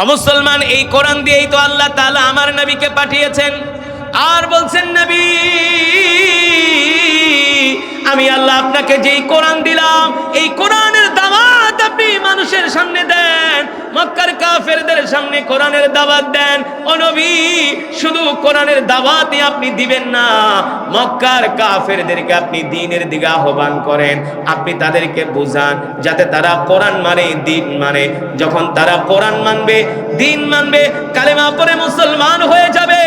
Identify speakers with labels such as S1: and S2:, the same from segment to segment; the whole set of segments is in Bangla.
S1: মুসলমান, এই কোরআন দিয়েই তো আল্লাহ তাআলা আমার নবীকে পাঠিয়েছেন। আর বলছেন, নবী আমি আল্লাহ আপনাকে যেই কোরআন দিলাম, এই কোরআনের দাওয়াত আপনি মানুষের সামনে দেন, মক্কার কাফেরদের সামনে কোরআনের দাওয়াত দেন। ও নবী, শুধু কোরআনের দাওয়াতই আপনি দিবেন না, মক্কার কাফেরদেরকে আপনি দ্বীনের দিকে আহ্বান করেন। আপনি তাদেরকে বুঝান যাতে তারা কোরআন মানে, দ্বীন মানে। যখন তারা কোরআন মানবে, দ্বীন মানবে, কালেমা পড়ে মুসলমান হয়ে যাবে,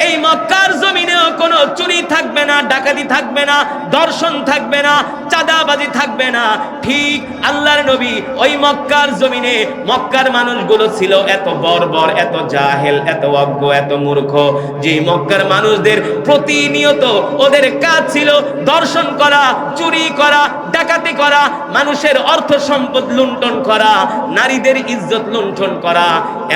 S1: এই মক্কার জমিনেও কোনো চুরি থাকবে না, ডাকাতি থাকবে না, দর্শন থাকবে না, চাঁদাবাজি থাকবে না। ঠিক আল্লাহর নবী ওই মক্কার জমিনে, মক্কার মানুষগুলো ছিল এত বর্বর, এত জাহেল, এত অজ্ঞ, এত মূর্খ, যে মক্কার মানুষদের প্রতিনিয়ত ওদের কাজ ছিল দর্শন করা, চুরি করা, ডাকাতি করা, মানুষের অর্থ সম্পদ লুণ্ঠন করা, নারীদের ইজ্জত লুণ্ঠন করা,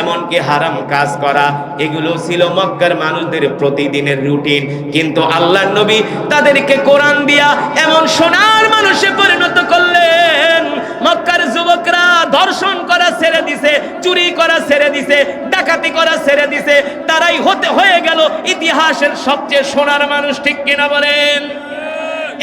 S1: এমনকি হারাম কাজ করা। এগুলো ছিল মক্কার মানুষদের প্রতিদিনের রুটিন। কিন্তু আল্লাহর নবী তাদেরকে কোরআন দিয়া এমন সোনার মানুষে পরিণত করলেন, মক্কার যুবকরা ধর্ষণ করা ছেড়ে দিছে, চুরি করা ছেড়ে দিছে, ডাকাতি করা ছেড়ে দিছে, তারাই হয়ে গেল ইতিহাসের সবচেয়ে সোনার মানুষ। ঠিক কিনা বলেন?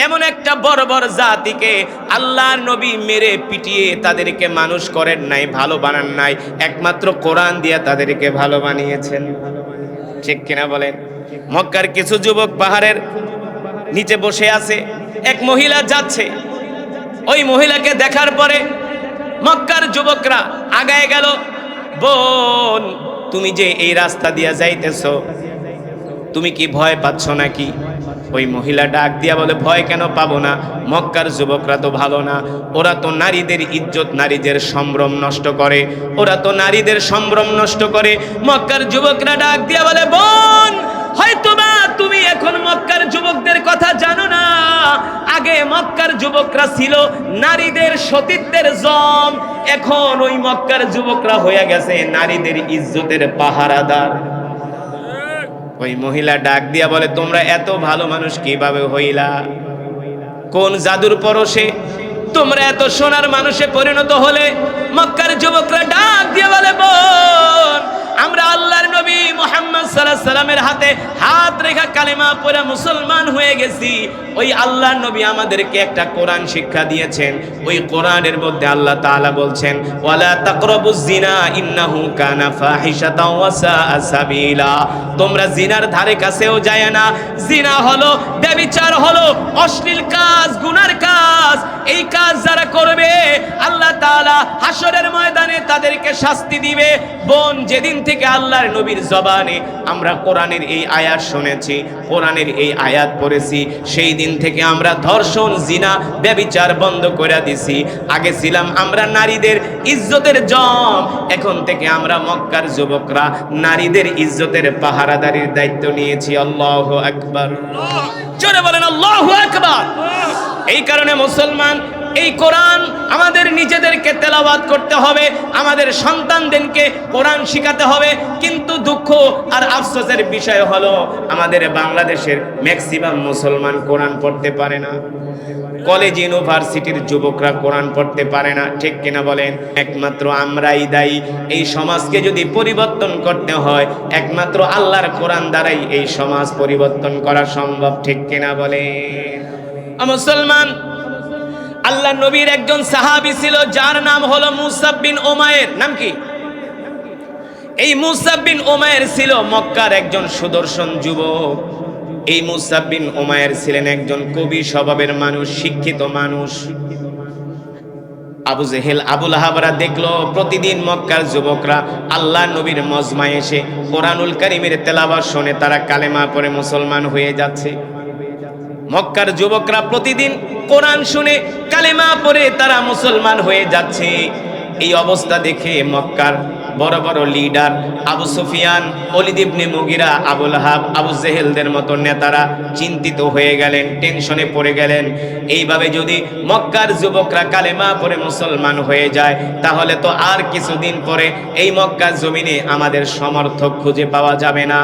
S1: এমন একটা বড় বড় জাতিকে আল্লাহর নবী মেরে পিটিয়ে তাদেরকে মানুষ করেন নাই, ভালো বানান নাই, একমাত্র কোরআন দিয়ে তাদেরকে ভালো বানিয়েছেন। ঠিক কিনা বলেন? মক্কার কিছু যুবক পাহাড়ের নিচে বসে আছে, এক মহিলা যাচ্ছে, ওই মহিলাকে দেখার পরে মক্কার যুবকরা আগায় গেল, বোন তুমি যে এই রাস্তা দিয়ে যাইতেছো, তুমি কি ভয় পাচ্ছ নাকি? ওই মহিলা ডাক দিয়া বলে, ভয় কেন পাবো না, মক্কার যুবকরা তো ভালো না, ওরা তো নারীদের ইজ্জত, নারীদের সম্ভ্রম নষ্ট করে, ওরা তো নারীদের সম্ভ্রম নষ্ট করে। মক্কার যুবকরা ডাক দিয়া বলে, বোন হয়তোবা তুমি এখন মক্কার যুবকদের কথা জানো না, আগে মক্কার যুবকরা ছিল নারীদের সতীত্বের জম, এখন ওই মক্কার যুবকরা হয়ে গেছে নারীদের ইজ্জতের পাহারাদার। ওই মহিলা ডাক দিয়া বলে, তোমরা এত ভালো মানুষ কিভাবে হইলা? কোন জাদুর পরশে তোমরা এত সোনার মানুষে পরিণত হলে? মক্কার যুবকরা ডাক দিয়া বলে, বোন আমরা আল্লাহর নবী মুহাম্মদ সাল্লাল্লাহু আলাইহি সাল্লামের হাতে হাত রেখা কালেমা পড়ে মুসলমান হয়ে গেছি। ওই আল্লাহর নবী আমাদেরকে একটা কোরআন শিক্ষা দিয়েছেন, ওই কোরআনের মধ্যে আল্লাহ তাআলা বলছেন, ওয়ালা তাকরাবুজ জিনা ইন্নাহু কানা ফাহিশাতাও ওয়া সাআ সাবিলা। তোমরা জিনার ধারে কাছেও যায় না। জিনা হলো, ব্যভিচার হলো, অশ্লীল কাজ, গুনার কাজ। এই কাজ যারা করবে আল্লাহ তাআলা হাসরের ময়দানে তাদেরকে শাস্তি দিবে। বোন, যেদিন থেকে আল্লাহর নবীর জবানে আমরা কোরআনের এই আয়াত শুনেছি, কোরআনের এই আয়াত পড়েছি, সেই দিন থেকে আমরা ধর্ষণ, জিনা, ব্যভিচার বন্ধ করে দিছি। আগে ছিলাম আমরা নারীদের ইজ্জতের জম, এখন থেকে আমরা মক্কার যুবকরা নারীদের ইজ্জতের পাহারাদারির দায়িত্ব নিয়েছি। আল্লাহু আকবার, জোরে বলেন আল্লাহু আকবার। এই কারণে মুসলমান, এই কোরআন আমাদের নিজেদেরকে তেলাওয়াত করতে হবে, আমাদের সন্তানদেরকে কোরআন শিখাতে হবে। কিন্তু দুঃখ আর আফসোসের বিষয় হলো আমাদের বাংলাদেশের ম্যাক্সিমাম মুসলমান কোরআন পড়তে পারে না। কলেজ ইউনিভার্সিটির যুবকরা কোরআন পড়তে পারে না। ঠিক কিনা বলেন? একমাত্র আমরাই দায়ী। এই সমাজকে যদি পরিবর্তন করতে হয়, একমাত্র আল্লাহর কোরআন দ্বারাই এই সমাজ পরিবর্তন করা সম্ভব। ঠিক কিনা বলেন? মুসলমান, আল্লাহ নবীর একজন সাহাবী ছিল যার নাম হলো মুসাব বিন উমায়ের। নাম কি? এই মুসাব বিন উমায়ের ছিল মক্কার একজন সুদর্শন যুবক। এই মুসাব বিন উমায়ের ছিলেন একজন কবি স্বভাবের মানুষ, শিক্ষিত মানুষ। আবু জেহেল, আবু লাহাবরা দেখলো প্রতিদিন মক্কার যুবকরা আল্লাহ নবীর মজমায় এসে কোরআনুল কারীমের তেলাওয়াত শুনে তারা কালেমা পড়ে মুসলমান হয়ে যাচ্ছে। মক্কার যুবকরা প্রতিদিন কোরআন শুনে কালেমা পড়ে তারা মুসলমান হয়ে যাচ্ছে। এই অবস্থা দেখে মক্কার বড় বড় লিডার আবু সুফিয়ান, ওলীদ ইবনে মুগিরা, আবু লাহাব, আবু জেহেলদের মতো নেতারা চিন্তিত হয়ে গেলেন, টেনশনে পড়ে গেলেন। এইভাবে যদি মক্কার যুবকরা কালেমা পড়ে মুসলমান হয়ে যায়, তাহলে তো আর কিছুদিন পরে এই মক্কার জমিনে আমাদের সমর্থক খুঁজে পাওয়া যাবে না।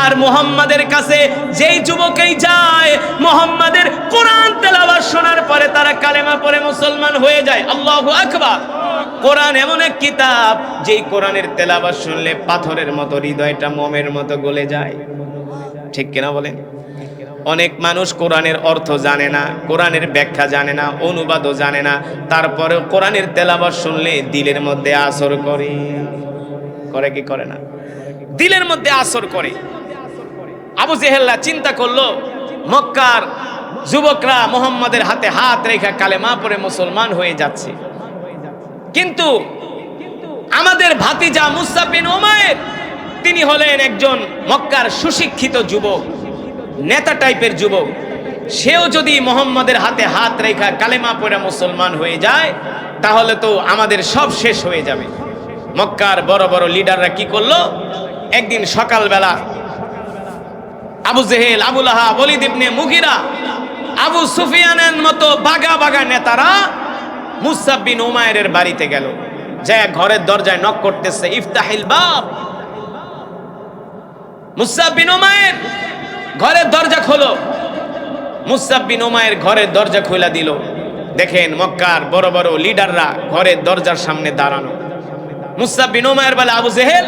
S1: আর মুহাম্মাদের কাছে যেই যুবকেই যায়, মুহাম্মাদের কোরআন তেলাওয়াত শোনার পরে তারা কালেমা পড়ে মুসলমান হয়ে যায়। আল্লাহু আকবার। কোরআন এমন এক কিতাব যেই কোরআনের তেলাওয়াত শুনলে পাথরের মতো হৃদয়টা মোমের মতো গলে যায়। ঠিক কিনা বলেন? অনেক মানুষ কোরআনের অর্থ জানে না, কোরআনের ব্যাখ্যা জানে না, অনুবাদও জানে না, তারপরেও কোরআনের তেলাওয়াত শুনলে দিলের মধ্যে আসর করে। করে কি করে না? দিলের মধ্যে আসর করে। আবু জেহেল্লা চিন্তা করলো, মক্কার যুবকরা মুহাম্মাদের হাতে হাত রেখে কালেমা পড়ে মুসলমান হয়ে যাচ্ছে, কিন্তু আমাদের ভাতিজা মুসআব বিন উমাইর তিনি হলেন একজন মক্কার সুশিক্ষিত যুবক, নেতা টাইপের যুবক। সেও যদি মুহাম্মাদের হাতে হাত রেখা কালেমা পড়ে মুসলমান হয়ে যায় তাহলে তো আমাদের সব শেষ হয়ে যাবে। মক্কার বড় বড় লিডাররা কি করলো, একদিন সকালবেলা আবু জেহেল, আবু লাহাব, ওলীদ ইবনে মুগীরা, আবু সুফিয়ানের মতো বাগা বাগা নেতারা মুসআব বিন উমাইরের বাড়িতে গেল, যায় ঘরের দরজায় নক করতেছে, ইফতাহিল বাব। মুসআব বিন উমাইর ঘরের দরজা খোলো। মুসআব বিন উমাইর ঘরের দরজা খুলে দিল। দেখেন মক্কার বড় বড় লিডাররা ঘরের দরজার সামনে দাঁড়ানো। মুসআব বিন উমাইর বলে, আবু জেহেল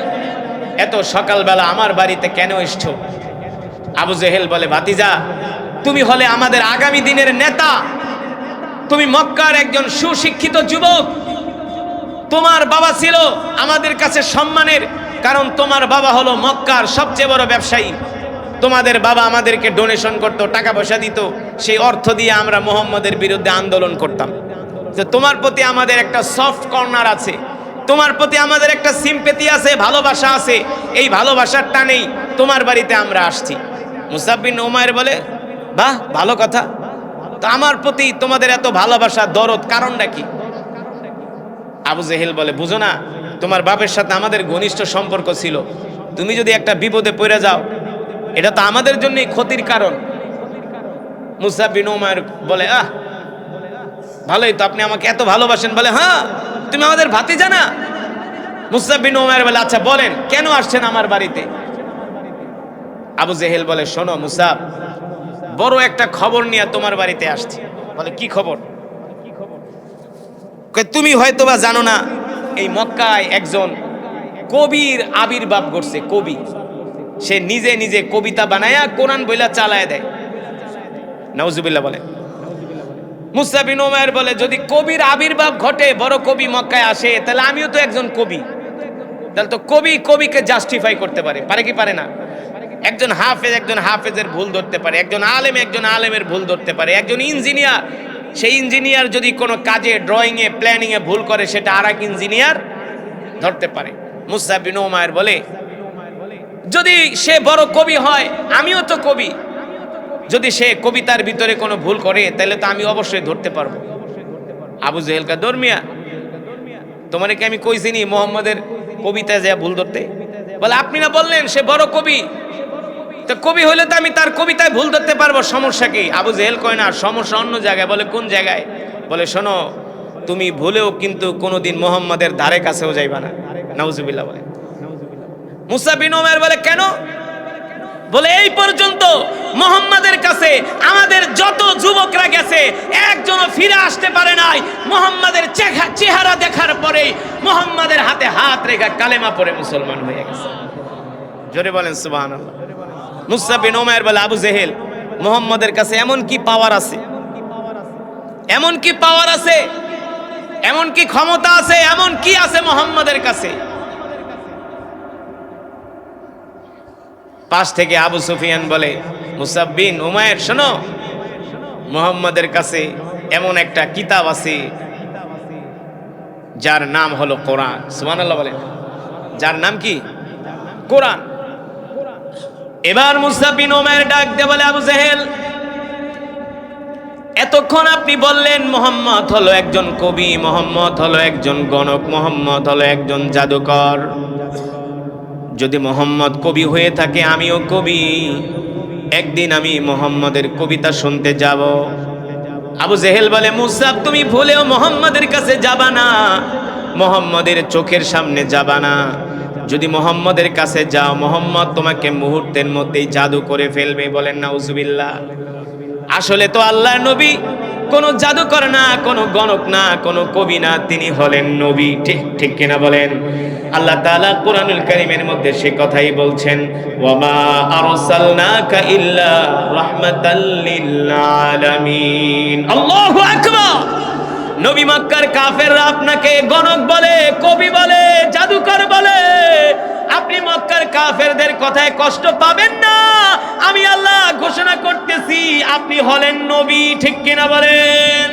S1: এত সকালবেলা আমার বাড়িতে কেন এসছো? আবু জেহেল বলে, ভাতিজা তুমি হলে আমাদের আগামী দিনের নেতা, তুমি মক্কার একজন সুশিক্ষিত যুবক, তোমার বাবা ছিল আমাদের কাছে সম্মানের, কারণ তোমার বাবা হলো মক্কার সবচেয়ে বড় ব্যবসায়ী। তোমাদের বাবা আমাদেরকে ডোনেশন করতো, টাকা পয়সা দিত, সেই অর্থ দিয়ে আমরা মুহাম্মাদের বিরুদ্ধে আন্দোলন করতাম। তো তোমার প্রতি আমাদের একটা সফট কর্নার আছে, তোমার প্রতি আমাদের একটা সিম্পেথি আছে, ভালোবাসা আছে। এই ভালোবাসার টানেই তোমার বাড়িতে আমরা আসছি। মুসআব বিন উমাইর বলে, বাহ ভালো কথা, তো আমার প্রতি তোমাদের এত ভালোবাসা দরদ কারণটা কি? আবু জেহেল বলে, বুঝো না, তোমার বাপের সাথে আমাদের ঘনিষ্ঠ সম্পর্ক ছিল, তুমি যদি একটা বিপদে পড়ে যাও এটা তো আমাদের জন্যই ক্ষতির কারণ। মুসআব বিন উমাইর বলে, আহ ভালোই তো, আপনি আমাকে এত ভালোবাসেন। বলে, হ্যাঁ তুমি আমাদের ভাতিজা না? মুসআব বিন উমাইর বলে, আচ্ছা বলেন কেন আসছেন আমার বাড়িতে? আবু জেহেল বলে, শোনো মুসআব, বড় একটা খবর নিয়ে তোমার বাড়িতে আসছি। বলে, কি খবর? তুমি হয়তোবা জানো না, এই মক্কায় একজন কবির আবির্ভাব ঘটছে। কবি, সে নিজে নিজে কবিতা বানায়া কোরআন বইলা চালায় দেয়। নাউজুবিল্লাহ বলে। মুসআব বিন উমাইর বলে, যদি কবির আবির্ভাব ঘটে, বড় কবি মক্কায় আসে, তাহলে আমিও তো একজন কবি, তাহলে তো কবি কবিকে জাস্টিফাই করতে পারে, পারে কি পারে না? একজন হাফেজ একজন হাফেজের ভুল ধরতে পারে, একজন আলেমের ভুল ধরতে পারে, একজন ইঞ্জিনিয়ার, সেই ইঞ্জিনিয়ার যদি কোনো কাজে, ড্রয়িংয়ে, প্ল্যানিংয়ে ভুল করে, সেটা আর এক ইঞ্জিনিয়ার ধরতে পারে। মুসআব বিন উমাইর বলে, যদি সে বড় কবি হয়, আমিও তো কবি, যদি সে কবিতার ভিতরে কোনো ভুল করে তাহলে তো আমি অবশ্যই ধরতে পারবো। আবু জেহেল কা ধর্মিয়া, তোমার কি আমি কইছিনি মুহাম্মাদের কবিতায় যা ভুল ধরতে? বলে, আপনি না বললেন সে বড় কবি, তো কবি হইলে তো আমি তার কবিতায় ভুল ধরতে পারবো, সমস্যা কি? আবু জেহেল কয় না, সমস্যা অন্য জায়গায়। বলে, কোন জায়গায়? বলে, শোনো, তুমি ভুলেও কিন্তু কোনোদিন মুহাম্মাদের ধারে কাছেও যাইবা না। নাউজুবিল্লাহ বলে। মুসআব বিন উমাইর বলে, কেন? বলে, এই পর্যন্ত মুহাম্মাদের কাছে আমাদের যত যুবকরা গেছে একজনও ফিরে আসতে পারে নাই, মুহাম্মাদের চেহারা দেখার পরে মুহাম্মাদের হাতে হাত রেখে কালেমা পড়ে মুসলমান হয়ে গেছে। জোরে বলেন সুবহানাল্লাহ। মুসআব বিন উমাইর বলে, আবু জেহেল, মুহাম্মাদের কাছে এমন কি পাওয়ার আছে, এমন কি পাওয়ার আছে, এমন কি ক্ষমতা আছে, এমন কি আছে মুহাম্মাদের কাছে? পাশ থেকে আবু সুফিয়ান বলে, মুসআব বিন উমাইর শোনো, মুহাম্মাদের কাছে এমন একটা কিতাব আছে যার নাম হলো কোরআন। সুবহানাল্লাহ বলেন। যার নাম কি? কোরআন। এবার মুসআব বিন উমাইর ডাক দিয়ে বলে, আবু জেহেল, এতক্ষণ আপনি বললেন মুহাম্মদ হলো একজন কবি, মুহাম্মদ হলো একজন গণক, মুহাম্মদ হলো একজন জাদুকর। যদি মুহাম্মদ কবি হয়ে থাকে, আমিও কবি, একদিন আমি মুহাম্মাদের কবিতা শুনতে যাব। আবু জেহেল বলে, মুসআব তুমি ভুলেও মুহাম্মাদের কাছে যাবা না, মুহাম্মাদের চোখের সামনে যাবা না। যদি মুহাম্মাদের কাছে যাও, মুহাম্মদ তোমাকে মুহূর্তের মধ্যেই জাদু করে ফেলবে। বলেন নাউজুবিল্লাহ। আসলে তো আল্লাহর নবী কোনো জাদুকর না, কোনো গণক না, কোনো কবি না, তিনি হলেন নবী। ঠিক ঠিক কিনা বলেন? আল্লাহ তাআলা কোরআনুল কারীমের মধ্যে সে কথাই বলছেন, ওয়ামা আরসালনাকা ইল্লা রাহমাতাল লিল আলামিন। আল্লাহু আকবার। নবী মক্কার কাফেররা আপনাকে গণক বলে, কবি বলে, জাদুকর বলে, আপনি মক্কার কাফেরদের কথায় কষ্ট পাবেন না। আমি আল্লাহ ঘোষণা করতেছি আপনি হলেন নবী। ঠিক কিনা বলেন?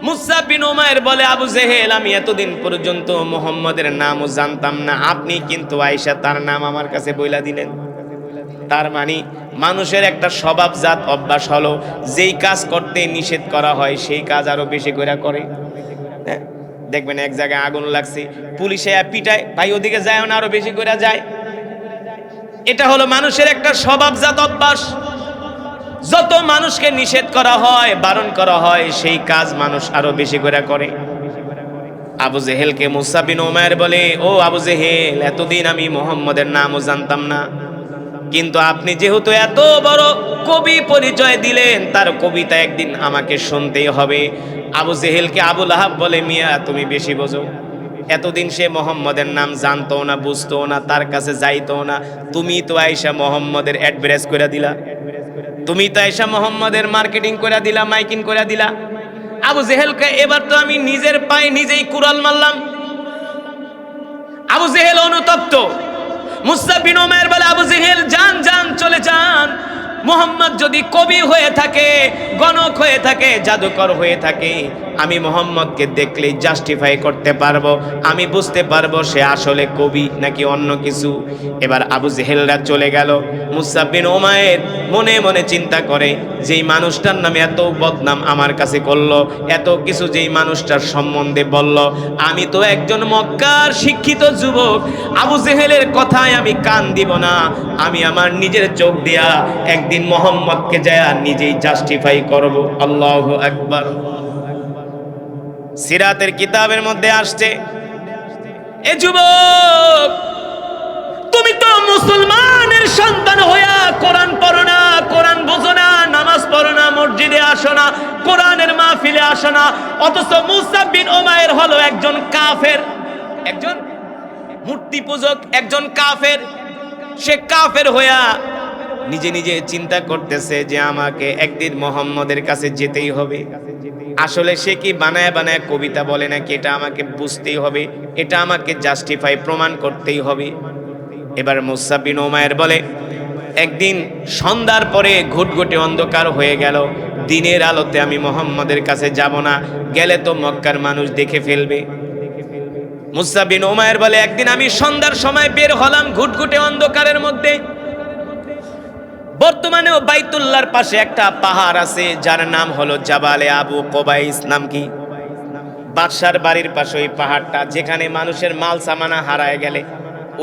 S1: মুসআব বিন উমাইর বলে, আবু জেহেল, আমি এতদিন পর্যন্ত মুহাম্মাদের নামও জানতাম না, আপনি কিন্তু আয়েশা তার নাম আমার কাছে বইলা দিলেন। তার মানে মানুষের একটা স্বভাবজাত অভ্যাস হলো, যেই কাজ করতে নিষেধ করা হয় সেই কাজ আরো বেশি করে করে। দেখবেন এক জায়গায় আগুন লাগছে, পুলিশে পিটায়, ভাই ওদিকে যায় না, আরো বেশি করে যায়। এটা হলো মানুষের একটা স্বভাবজাত অভ্যাস। যত মানুষকে নিষেধ করা হয়, বারণ করা হয়, সেই কাজ মানুষ আরো বেশি করে করে। আবু জেহেলকে মুসআব বিন উমাইর বলে, ও আবু জেহেল, এতদিন আমি মুহাম্মদের নামও জানতাম না, কিন্তু আপনি যেহেতু এত বড় কবি পরিচয় দিলেন, তার কবিতা একদিন আমাকে শুনতেই হবে। আবু জেহেলকে আবু লাহাব বলে, মিয়া তুমি বেশি বোঝো, এতদিন সে মুহাম্মদের নাম জানতো না, বুঝতো না, তার কাছে যাইতো না, তুমি তো আয়েশা মুহাম্মদের অ্যাডভার্টাইজ করে দিলা, তুমি তো আয়েশা মুহাম্মদের মার্কেটিং করে দিলা, মাইকিং করে দিলা। আবু জেহেলকে এবার তো আমি নিজের পায়ে নিজেই কুড়াল মারলাম। আবু জেহেল অনুতপ্ত। মুসআব বিন উমাইর বলে, আবু জেহেল যান যান, চলে যান। মুহাম্মদ যদি কবি হয়ে থাকে, গণক হয়ে থাকে, জাদুকর হয়ে থাকে, আমি মুহাম্মদকে দেখলেই জাস্টিফাই করতে পারবো, আমি বুঝতে পারবো সে আসলে কবি নাকি অন্য কিছু। এবার আবু জেহেলরা চলে গেল। মুসআব বিন উমাইর মনে মনে চিন্তা করে, যেই মানুষটার নামে এত বদনাম আমার কাছে করলো, এত কিছু যেই মানুষটার সম্বন্ধে বলল, আমি তো একজন মক্কার শিক্ষিত যুবক, আবু জেহেলের কথায় আমি কান দিব না, আমি আমার নিজের চোখ দিয়া একদিন মুহাম্মদকে যায় নিজেই জাস্টিফাই করব। আল্লাহু আকবার। সিরাতের কিতাবের মধ্যে আসছে, এ যুবক, তুমি তো মুসলমানের সন্তান হইয়া কোরআন পড়ো না, কোরআন বোঝো না, নামাজ পড়ো না, মসজিদে আসো না, কোরআনের মাহফিলে আসো না, অথচ মুসআব বিন উমাইর হলো একজন কাফের, একজন মূর্তি পূজক, একজন কাফের। সে কাফের হইয়া নিজে নিজে চিন্তা করতেছে যে আমাকে একদিন মুহাম্মদের কাছে যেতেই হবে। আসলে সে কি বানায় বানায় কবিতা বলে নাকি, এটা আমাকে বুঝতেই হবে, এটা আমাকে জাস্টিফাই প্রমাণ করতেই হবে। এবার মুসআব বিন উমাইর বলে, একদিন সন্ধ্যার পরে ঘুটঘুটে অন্ধকার হয়ে গেল, দিনের আলোতে আমি মুহাম্মদের কাছে যাব না, গেলে তো মক্কার মানুষ দেখে ফেলবে। মুসআব বিন উমাইর বলে, একদিন আমি সন্ধ্যার সময় বের হলাম ঘুটঘুটে অন্ধকারের মধ্যে। বর্তমানেও বাইতুল্লাহর পাশে একটা পাহাড় আছে যার নাম হলো জাবালে আবু কুবাইস। নাম কি? বাদশার বাড়ির পাশে ওই পাহাড়টা, যেখানে মানুষের মাল সামানা হারায় গেলে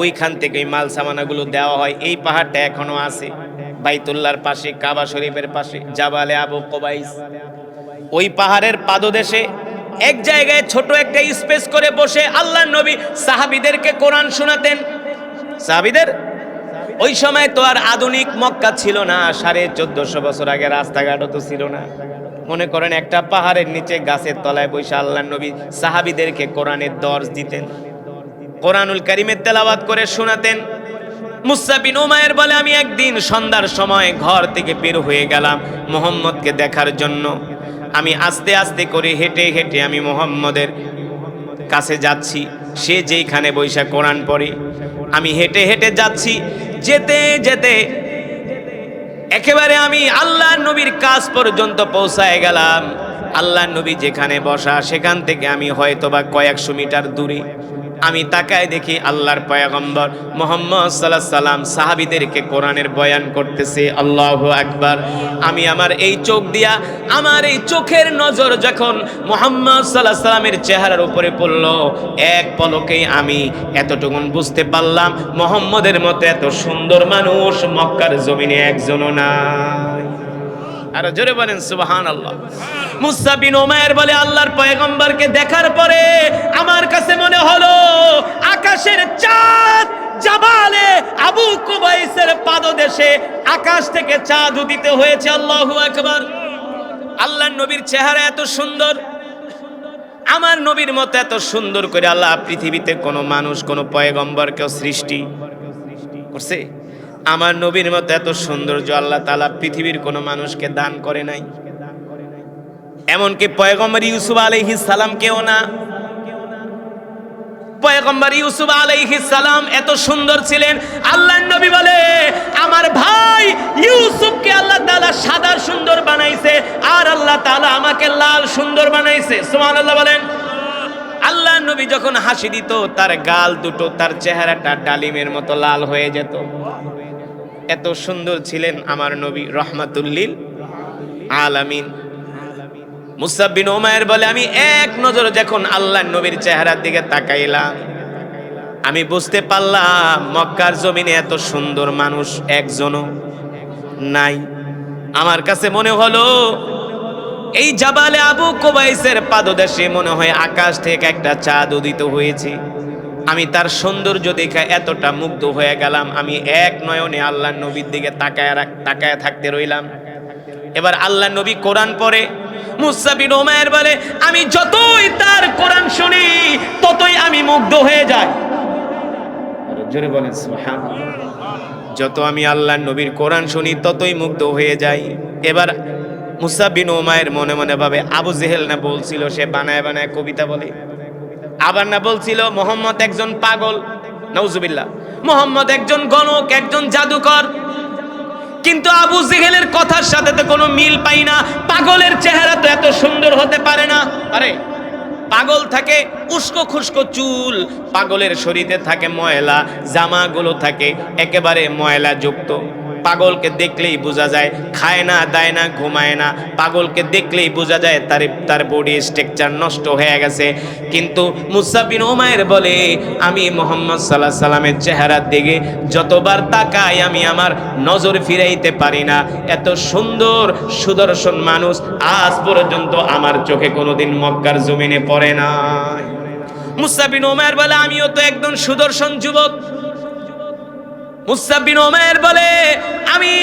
S1: ওইখান থেকে ওই মাল সামানাগুলো দেওয়া হয়। এই পাহাড়টা এখনো আছে বাইতুল্লাহর পাশে, কাবা শরীফের পাশে, জাবালে আবু কুবাইস। ওই পাহাড়ের পাদদেশে এক জায়গায় ছোট একটা স্পেস করে বসে আল্লাহর নবী সাহাবীদেরকে কোরআন শোনাতেন। সাহাবীদের ওই সময় তো আর আধুনিক মক্কা ছিল না, 1450 বছর আগে রাস্তাঘাটও তো ছিল না। মনে করেন একটা পাহাড়ের নিচে গাছের তলায় বসে আল্লাহর নবী সাহাবীদেরকে কোরআনের দর্স দিতেন, কোরআনুল কারীমের তেলাওয়াত করে শোনাতেন। মুসআব বিন উমাইর বলে, আমি একদিন সন্ধ্যার সময় ঘর থেকে বের হয়ে গেলাম মুহাম্মদকে দেখার জন্য। আমি আস্তে আস্তে করে হেঁটে হেঁটে আমি মুহাম্মদের কাছে যাচ্ছি, সে যেইখানে বৈশা কোরআন পড়ে। আমি হেঁটে হেঁটে যাচ্ছি, যেতে যেতে একেবারে আমি আল্লাহর নবীর কাছ পর্যন্ত পৌঁছায় গেলাম। আল্লাহর নবী যেখানে বসা, সেখান থেকে আমি হয়তোবা কয়েকশো মিটার দূরে। আমি তাকায় দেখি আল্লাহর পয়গম্বর মুহাম্মদ সাল্লাল্লাহু আলাইহি সাল্লাম সাহাবীদেরকে কোরআনের বয়ান করতেছে। আল্লাহু আকবার। আমি আমার এই চোখ দিয়া, আমার এই চোখের নজর যখন মুহাম্মদ সাল্লাল্লাহু আলাইহি সাল্লামের চেহারার উপরে পড়ল, এক পলকেই আমি এতটুকুন বুঝতে পারলাম মুহাম্মদের মতো এত সুন্দর মানুষ মক্কার জমিনে একজনও নাই। আর জোরে বলেন সুবহানাল্লাহ। মুসআব বিন উমাইর বলে, আল্লাহর পয়গম্বরকে দেখার পরে আমার কাছে মনে হলো আকাশের চাঁদ জাবালে আবু কুবাইসের পাদদেশে আকাশ থেকে চাঁদ উদিত হয়েছে। আল্লাহু আকবার। আল্লাহর নবীর চেহারা এত সুন্দর, আমার নবীর মতো এত সুন্দর করে আল্লাহ পৃথিবীতে কোনো মানুষ কোনো পয়গম্বর কেউ সৃষ্টি করছে? আমার নবীর মতো এত সৌন্দর্য আল্লাহ তাআলা পৃথিবীর কোনো মানুষকে দান করে নাই। এমনকি পয়গম্বর ইউসুফ আলাইহিস সালামকেও না। পয়গম্বর ইউসুফ আলাইহিস সালাম এত সুন্দর ছিলেন, আল্লাহর নবী বলে আমার ভাই ইউসুফকে আল্লাহ তাআলা সাদা সুন্দর বানাইছে, আর আল্লাহ তাআলা আমাকে লাল সুন্দর বানাইছে। সুবহানাল্লাহ বলেন। আল্লাহর নবী যখন হাসি দিত তার গাল দুটো, তার চেহারাটা ডালিমের মতো লাল হয়ে যেত। এত সুন্দর ছিলেন আমার নবী, রহমাতুল লিল আলামিন। মুসআব বিন উমাইর বলে আমি এক নজর যখন আল্লাহর নবীর চেহারার দিকে তাকাইলাম, আমি বুঝতে পারলাম মক্কার জমিনে এত সুন্দর মানুষ একজনও নাই। আমার কাছে মনে হলো এই জাবালে আবু কুবাইসের পাদদেশে মনে হয় আকাশ থেকে একটা চাঁদ উদিত হয়েছে। আমি তার সৌন্দর্য দেখে এতটা মুগ্ধ হয়ে গেলাম, আমি এক নয়নে আল্লাহর নবীর দিকে তাকায় থাকতে রইলাম। এবার আল্লাহর নবী কোরআন পড়ে। মুসআব বিন উমাইর বলে আমি যতই তার কোরআন শুনি ততই আমি মুগ্ধ হয়ে যাই। জোরে বলেন সুবহানাল্লাহ। যত আমি আল্লাহর নবীর কোরআন শুনি ততই মুগ্ধ হয়ে যাই। এবার মুসআব বিন উমাইর মনে মনে ভাবে আবু জেহেল না বলছিল সে বানায় বানায় কবিতা বলে, আবার না বলছিল মোহাম্মদ একজন পাগল, নাউজুবিল্লাহ, মোহাম্মদ একজন গণক, একজন জাদুকর। কিন্তু আবু জেহেলের কথার সাথে তো কোনো মিল পাই না। পাগলের চেহারা তো এত সুন্দর হতে পারে না। আরে পাগল থাকে উস্কো খুস্কো চুল, পাগলের শরীরে থাকে ময়লা, জামাগুলো থাকে একেবারে ময়লা যুক্ত। পাগলকে দেখলেই বোঝা যায় খায় না, দায় না, ঘুমায় না। পাগলকে দেখলেই বোঝা যায় তার বডি স্ট্রাকচার নষ্ট হয়ে গেছে। কিন্তু মুসআব বিন উমাইর বলে আমি মুহাম্মদ সাল্লাল্লাহু আলাইহি সাল্লামের চেহারার দিকে যতবার তাকাই আমি আমার নজর ফিরাইতে পারি না। এত সুন্দর সুদর্শন মানুষ আজ পর্যন্ত আমার চোখে কোনোদিন মক্কার জমিনে পড়ে নাই। মুসআব বিন উমাইর বলে আমিও তো একজন সুদর্শন যুবক। মুসআব বিন উমাইর বলে আমি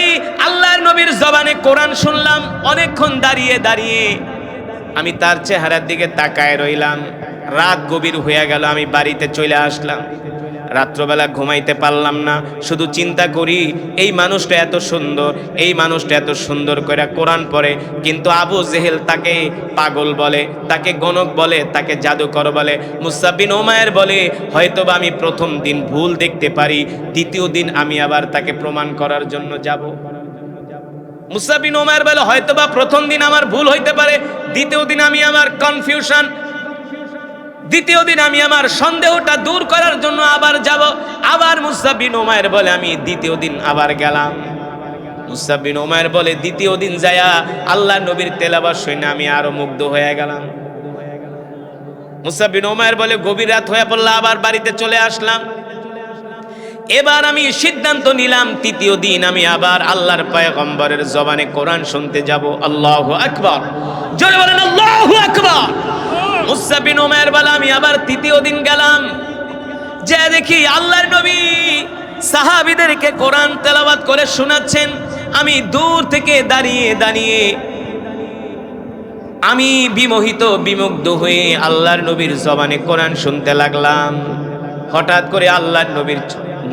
S1: আল্লাহর নবীর জবানে কোরআন শুনলাম, অনেকক্ষণ দাঁড়িয়ে দাঁড়িয়ে আমি তার চেহারার দিকে তাকায় রইলাম। রাত গভীর হয়ে গেল, আমি বাড়িতে চলে আসলাম। রাত্রবেলা ঘুমাইতে পারলাম না, শুধু চিন্তা করি এই মানুষটা এত সুন্দর, এই মানুষটা এত সুন্দর করে কোরআন পড়ে, কিন্তু আবু জেহেল তাকে পাগল বলে, তাকে গণক বলে, তাকে জাদুকর বলে। মুসআব বিন উমাইর বলে হয়তোবা আমি প্রথম দিন ভুল দেখতে পারি, দ্বিতীয় দিন আমি আবার তাকে প্রমাণ করার জন্য যাব। মুসআব বিন উমাইর বলে হয়তোবা প্রথম দিন আমার ভুল হইতে পারে, দ্বিতীয় দিন আমি আমার কনফিউশন, দ্বিতীয় দিন আমি আমার সন্দেহটা দূর করার জন্য আবার যাব। আবার মুসআব বিন উমাইর বলে আমি দ্বিতীয় দিন আবার গেলাম। মুসআব বিন উমাইর বলে দ্বিতীয় দিন যায়া আল্লাহর নবীর তেলাওয়াত শুনে আমি আরো মুগ্ধ হয়ে গেলাম। মুসআব বিন উমাইর বলে গভীর রাত হয়ে পড়ল, আবার বাড়িতে চলে আসলাম। এবার আমি সিদ্ধান্ত নিলাম তৃতীয় দিন আমি আবার আল্লাহর পয়গম্বরের জবানে কোরআন শুনতে যাব। আল্লাহু আকবার, জোরে বলেন আল্লাহু আকবার। মুসআব বিন উমাইর বলে আমি আবার তৃতীয় দিন গেলাম, যে দেখি আল্লাহর নবী সাহাবীদেরকে কোরআন তেলাওয়াত করে শোনাচ্ছেন। আমি দূর থেকে দাঁড়িয়ে দাঁড়িয়ে আমি বিমোহিত বিমুগ্ধ হয়ে আল্লাহর নবীর জবানে কোরআন শুনতে লাগলাম। হঠাৎ করে আল্লাহর নবীর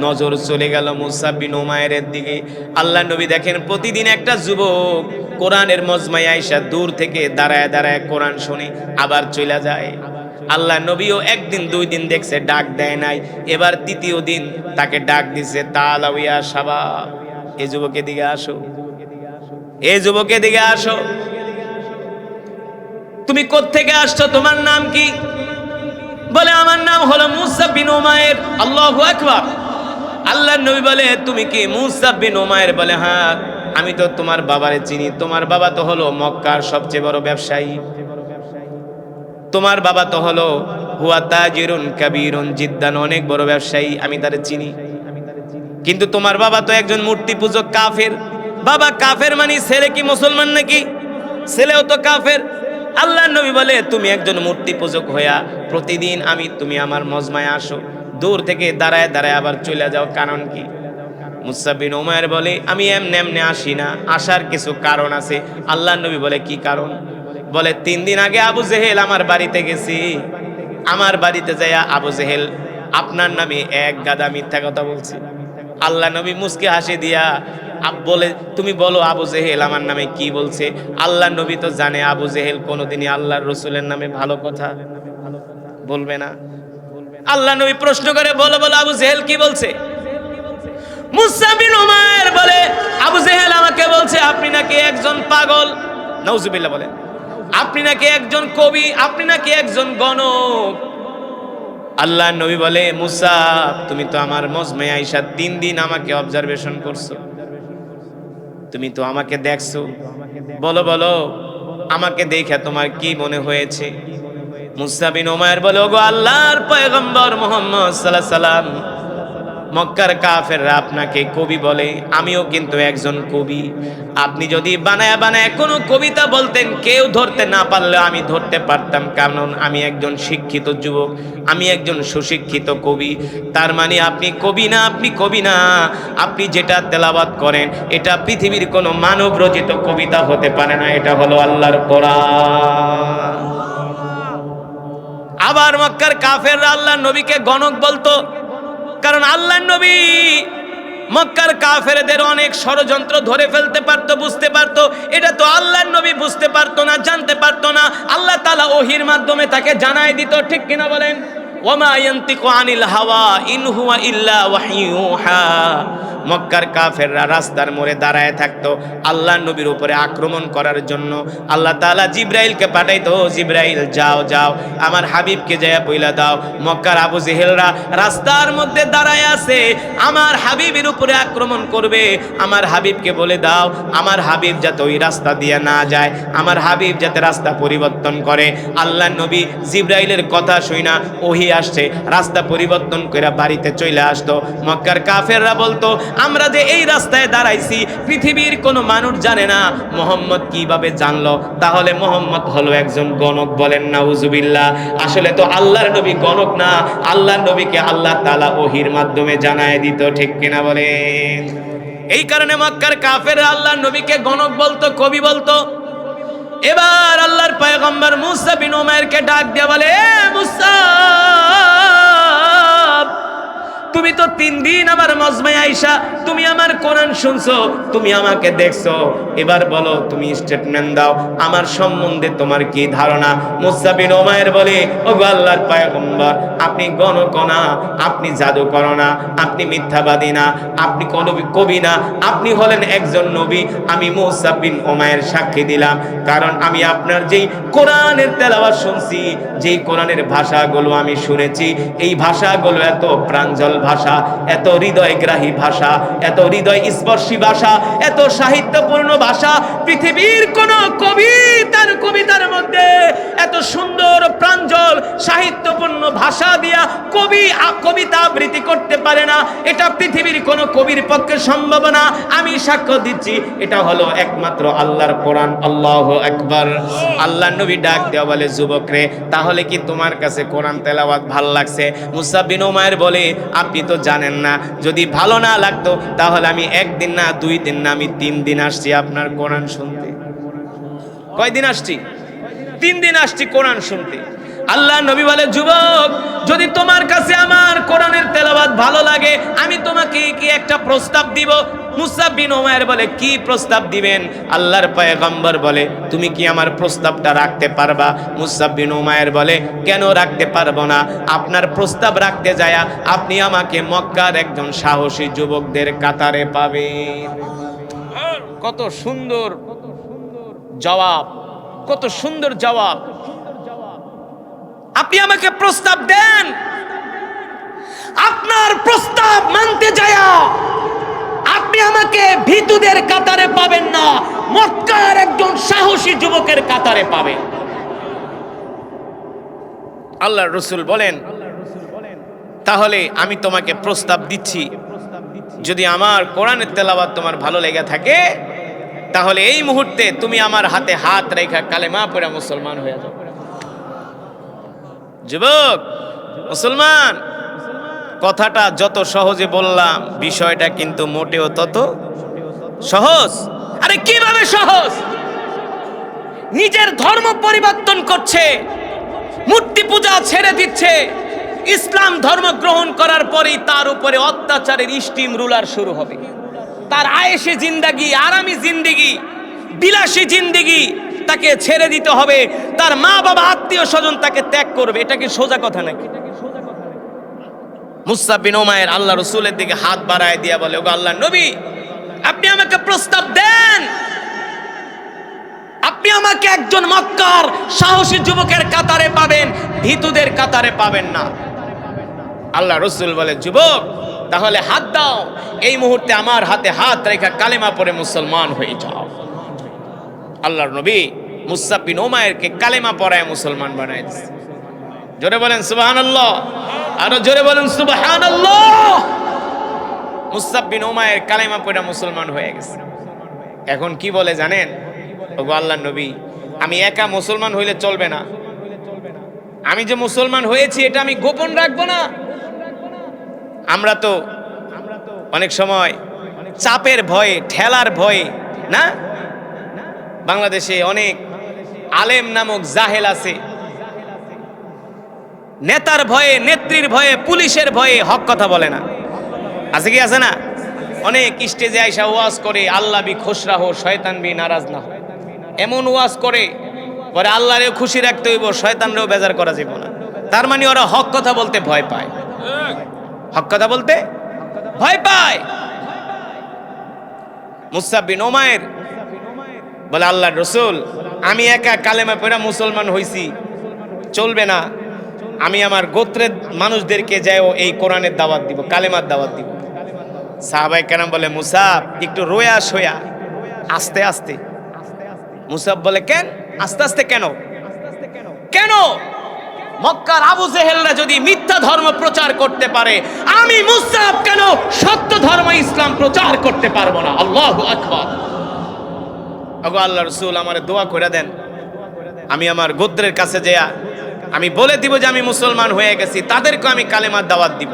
S1: নজর চলে গেল মুসআব বিন উমাইরের দিকে। আল্লাহর নবী দেখেন প্রতিদিন একটা যুবক কোরআনের মজমায় আয়েশা দূর থেকে দাঁড়ায় দাঁড়ায় কোরআন শুনে আবার চলে যায়। আল্লাহর নবীও একদিন দুই দিন দেখছে, ডাক দেয় নাই। এবার তৃতীয় দিন তাকে ডাক দিছে, তাআলাউ ইয়া শাবাব, এই যুবকের দিকে আসো, এই যুবকের দিকে আসো। তুমি কোত্থেকে আসছো, তোমার নাম কি? বলে আমার নাম হলো মুসআব বিন উমাইর। আল্লাহু আকবার। আল্লাহর নবী বলে তুমি কি মুসআব বিন উমাইর? বলে হ্যাঁ, আমি তো তোমার বাবারে চিনি, তোমার বাবা তো হলো মক্কার সবচেয়ে বড় ব্যবসায়ী, তোমার বাবা তো হলো হুয়া তাজিরুন কাবীরুন জিদ্দান, অনেক বড় ব্যবসায়ী, আমি তারে চিনি। কিন্তু তোমার বাবা তো একজন মূর্তি পূজক কাফের। বাবা কাফের মানে ছেলে কি মুসলমান নাকি? ছেলেও তো কাফের। আল্লাহর নবী বলে তুমি একজন মূর্তি পূজক হইয়া প্রতিদিন তুমি আমার মজমায় আসো, দূর থেকে দাঁড়ায় দাঁড়ায় আবার চলে যাও, কারণ কি? মুসআব বিন উমাইর বলে আমি এমনি এমনি আসি না, আসার কিছু কারণ আছে। আল্লাহর নবী বলে কি কারণ? বলে 3 দিন আগে আবু জেহেল আমার বাড়িতে গেছি, আমার বাড়িতে যাইয়া আবু জেহেল আপনার নামে এক গাদা মিথ্যা কথা বলছে। আল্লাহ নবী মুস্কি হাসি দিয়া বলে তুমি বলো আবু জেহেল আমার নামে কি বলছে। আল্লাহ নবী তো জানে আবু জেহেল কোনোদিনই আল্লাহর রসুলের নামে ভালো কথা বলবে না। আল্লাহ নবী প্রশ্ন করে বলো বলো আবু জেহেল কি বলছে? মুসআব বিন উমাইর বলে আবু জেহেল আমাকে বলছে আপনি নাকি একজন পাগল, নাউজুবিল্লাহ বলেন, আপনি নাকি একজন কবি, আপনি নাকি একজন গণক। আল্লাহ নবী বলে মুসআব তুমি তো আমার মজমে আইসা 3 দিন আমাকে অবজারভেশন করছো, তুমি তো আমাকে দেখছো, বলো বলো আমাকে দেখে তোমার কি মনে হয়েছে? মুসআব বিন উমাইর বলে ওগো আল্লাহর পয়গম্বর মুহাম্মদ সাল্লাল্লাহু আলাইহি সাল্লাম, মক্কার কাফেররা আপনাকে কবি বলে, আমিও কিন্তু একজন কবি। আপনি যদি বানায়া বানায়া কোনো কবিতা বলতেন কেউ ধরতে না পারলে আমি ধরতে পারতাম, কারণ আমি একজন শিক্ষিত যুবক, আমি একজন সুশিক্ষিত কবি। তার মানে আপনি কবি না, আপনি কবি না, আপনি যেটা তেলাওয়াত করেন এটা পৃথিবীর কোনো মানব রচিত কবিতা হতে পারে না, এটা হলো আল্লাহর কোরআন। আবার মক্কার কাফেররা আল্লাহর নবীকে গণক বলতো, কারণ আল্লাহর নবী মক্কার কাফেরদের অনেক ষড়যন্ত্র ধরে ফেলতে পারতো, বুঝতে পারতো। এটা তো আল্লাহর নবী বুঝতে পারতো না, জানতে পারতো না, আল্লাহ তাআলা ওহীর মাধ্যমে তাকে জানায় দিত, ঠিক কিনা বলেন? ওমা ইয়ান্তিকু আনিল হাওয়া ইন হুয়া ইল্লা ওয়াহয়ুহা। মক্কার কাফেররা রাস্তার মোড়ে দাঁড়ায় থাকতো আল্লাহর নবীর উপরে আক্রমণ করার জন্য। আল্লাহ তাআলা জিবরাইলকে পাঠাইতো, জিবরাইল যাও যাও আমার হাবিবকে যায়া বইলা দাও মক্কার আবু জেহেলরা রাস্তার মধ্যে দাঁড়ায় আছে, আমার হাবিবের উপরে আক্রমণ করবে, আমার হাবিবকে বলে দাও আমার হাবিব যাতে ওই রাস্তা দিয়ে না যায়, আমার হাবিব যাতে রাস্তা পরিবর্তন করে। আল্লাহর নবী জিবরাইলের কথা শুইনা ওহী আসছে, রাস্তা পরিবর্তন করে বাড়িতে চলে আসতো। মক্কার কাফেররা বলতো আমরা যে এই রাস্তায় দাঁড়াইছি পৃথিবীর কোনো মানুষ জানে না, মুহাম্মদ কিভাবে জানলো? তাহলে মুহাম্মদ হলো একজন গণক, বলেন নাউজুবিল্লাহ। আসলে তো আল্লাহর নবী গণক না, আল্লাহর নবীকে আল্লাহ তাআলা ওহীর মাধ্যমে জানায় দিত, ঠিক কিনা বলেন? এই কারণে মক্কার কাফেররা আল্লাহর নবীকে গণক বলতো, কবি বলতো। এবার আল্লাহর পয়গম্বর মুসা বিন উমাইরকে ডাক দিয়ে বলে এ মুসাব, তুমি তো 3 দিন আমার মজমায় আইসা তুমি আমার কোরআন শুনছো, তুমি আমাকে দেখছো, এবার বলো তুমি স্টেটমেন্ট দাও আমার সম্বন্ধে তোমার কি ধারণা? মুসা বিন উমাইর বলে ওগো আল্লাহর পয়গম্বর আপনি গণক না, আপনি জাদুকর না, আপনি মিথ্যাবাদী না, আপনি কোনো কবি না, আপনি হলেন একজন নবী। আমি মুসা বিন উমাইর সাক্ষী দিলাম, কারণ আমি আপনার যেই কোরআনের তেলাওয়াত শুনছি, যেই কোরআনের ভাষাগুলো আমি শুনেছি, এই ভাষাগুলো এত প্রাঞ্জল ভাষা, এত হৃদয়গ্রাহী ভাষা, এত হৃদয় স্পর্শী ভাষা, এত সাহিত্যপূর্ণ ভাষা, পৃথিবীর কোন কবিতার মধ্যে এত সুন্দর প্রাঞ্জল সাহিত্যপূর্ণ ভাষা দিয়া কবিতা আবৃত্তি করতে পারে না, এটা পৃথিবীর কোন কবির পক্ষে সম্ভব না। আমি সাক্ষ্য দিচ্ছি এটা হলো একমাত্র আল্লাহর কোরআন। আল্লাহু আকবার। আল্লাহর নবী ডাক দেওয়া বলে যুবকরে তাহলে কি তোমার কাছে কোরআন তেলাওয়াত ভালো লাগছে? মুসা বিন উমাইর বলে আপনি তো জানেন না, যদি ভালো না লাগতো তাহলে আমি 1 দিন না 2 দিন না আমি 3 দিন আসছি আপনার কোরআন শুনতে। কয়দিন আসছি? 3 দিন আসছি কোরআন শুনতে। আল্লাহ নবী বলে যুবক যদি তোমার কাছে আমার কোরআনের তেলাওয়াত ভালো লাগে আমি তোমাকে কি একটা প্রস্তাব দিব। মুসা বিন উমাইর বলে কি প্রস্তাব দিবেন? আল্লাহর পয়গম্বর বলে তুমি কি আমার প্রস্তাবটা রাখতে পারবা? মুসা বিন উমাইর বলে কেন রাখতে পারবো না, আপনার প্রস্তাব রাখতে যায়া আপনি আমাকে মক্কার একজন সাহসী যুবকদের কাতারে পাবেন। কত সুন্দর জবাব, কত সুন্দর জবাব। আপনি আমাকে প্রস্তাব দেন, আপনার প্রস্তাব মানতে যায়া আপনি আমাকে ভীতুদের কাতারে পাবেন না, মক্কার একজন সাহসী যুবকের কাতারে পাবেন। আল্লাহর রাসূল বলেন তাহলে আমি তোমাকে প্রস্তাব দিচ্ছি, যদি আমার কোরআনের তেলাওয়াত তোমার ভালো লেগে থাকে তাহলে এই মুহূর্তে তুমি আমার হাতে হাত রেখা কালেমা পড়ে মুসলমান হয়ে যাও। যুবক মুসলমান কথাটা যত সহজে বললাম, বিষয়টা কিন্তু মোটেও তত সহজ। আরে কিভাবে সহজ? নিজের ধর্ম পরিবর্তন করছে, মূর্তি পূজা ছেড়ে দিচ্ছে, ইসলাম ধর্ম গ্রহণ করার পরেই তার উপরে অত্যাচারের স্টিম রুলার শুরু হবে। তার আয়েশে জিন্দেগি, আরামি জিন্দেগি, বিলাসী জিন্দেগি তাকে ছেড়ে দিতে হবে। তার মা বাবা আত্মীয় স্বজন তাকে ত্যাগ করবে। এটা কি সোজা কথা নাকি? মুসআব বিন উমাইর আল্লাহ রাসূলের দিকে হাত বাড়ায় দিয়া বলে, ওগো আল্লাহর নবী, আপনি আমাকে প্রস্তাব দেন, আপনি আমাকে একজন মক্কার সাহসী যুবকের কাতারে পাবেন, ভীতুদের কাতারে পাবেন না। আল্লাহ রাসূল বলে, যুবক তাহলে হাত দাও, এই মুহূর্তে আমার হাতে হাত রেখে কালেমা পড়ে মুসলমান হয়ে যাও। আল্লাহর নবী মুসআব বিন উমাইরকে কালেমা পড়ায় মুসলমান বানায় দিয়েছে। জোরে বলেন সুবহানাল্লাহ, আরো জোরে বলেন সুবহানাল্লাহ। মুসআব বিন উমাইর কালেমা পড়ে মুসলমান হয়ে গেছে। এখন কি বলে জানেন? ওগো আল্লাহর নবী, আমি একা মুসলমান হইলে চলবে না, আমি যে মুসলমান হয়েছি এটা আমি গোপন রাখবো না। আমরা তো অনেক সময় চাপের ভয়ে, ঠেলার ভয়ে না, বাংলাদেশে অনেক আলেম নামক জাহেল আছে, নেতার ভয়ে, নেত্রীর ভয়ে, পুলিশের ভয়ে হক কথা বলে না। আছে কি আছে না? অনেক স্টেজে আইসা ওয়াজ করে, আল্লাহ বি খুশ রাহো, শয়তান বি নারাজ না হো, এমন ওয়াজ করে, পরে আল্লাহরেও খুশি রাখতে হইব, শয়তানরেও বেজার করা যাবে না। তার মানে ওরা হক কথা বলতে ভয় পায়, হক কথা বলতে ভয় পায়। মুসআব বিন উমাইর বলে, আল্লাহর রাসূল, আমি একা কালেমা পড়া মুসলমান হইছি, চলবে না, আমি আমার গোত্রের মানুষদেরকে যাও এই কোরআনের দাওয়াত দিব, কালেমার দাওয়াত দিব। সাহাবায়ে কেরাম বলে, মুসআব একটু রোয়া শোয়া, আস্তে আস্তে। মুসআব বলে, কেন আস্তে আস্তে কেন? কেন? মক্কার আবু জেহেলরা যদি মিথ্যা ধর্ম প্রচার করতে পারে, আমি মুসআব কেন সত্য ধর্ম ইসলাম প্রচার করতে পারবো না? আল্লাহু আকবার। ওগো আল্লাহর রাসূল, আমারে দোয়া করে দেন, আমি আমার গোত্রের কাছে যায়া আমি বলে দিব যে আমি মুসলমান হয়ে গেছি, তাদেরকে আমি কালেমার দাওয়াত দিব।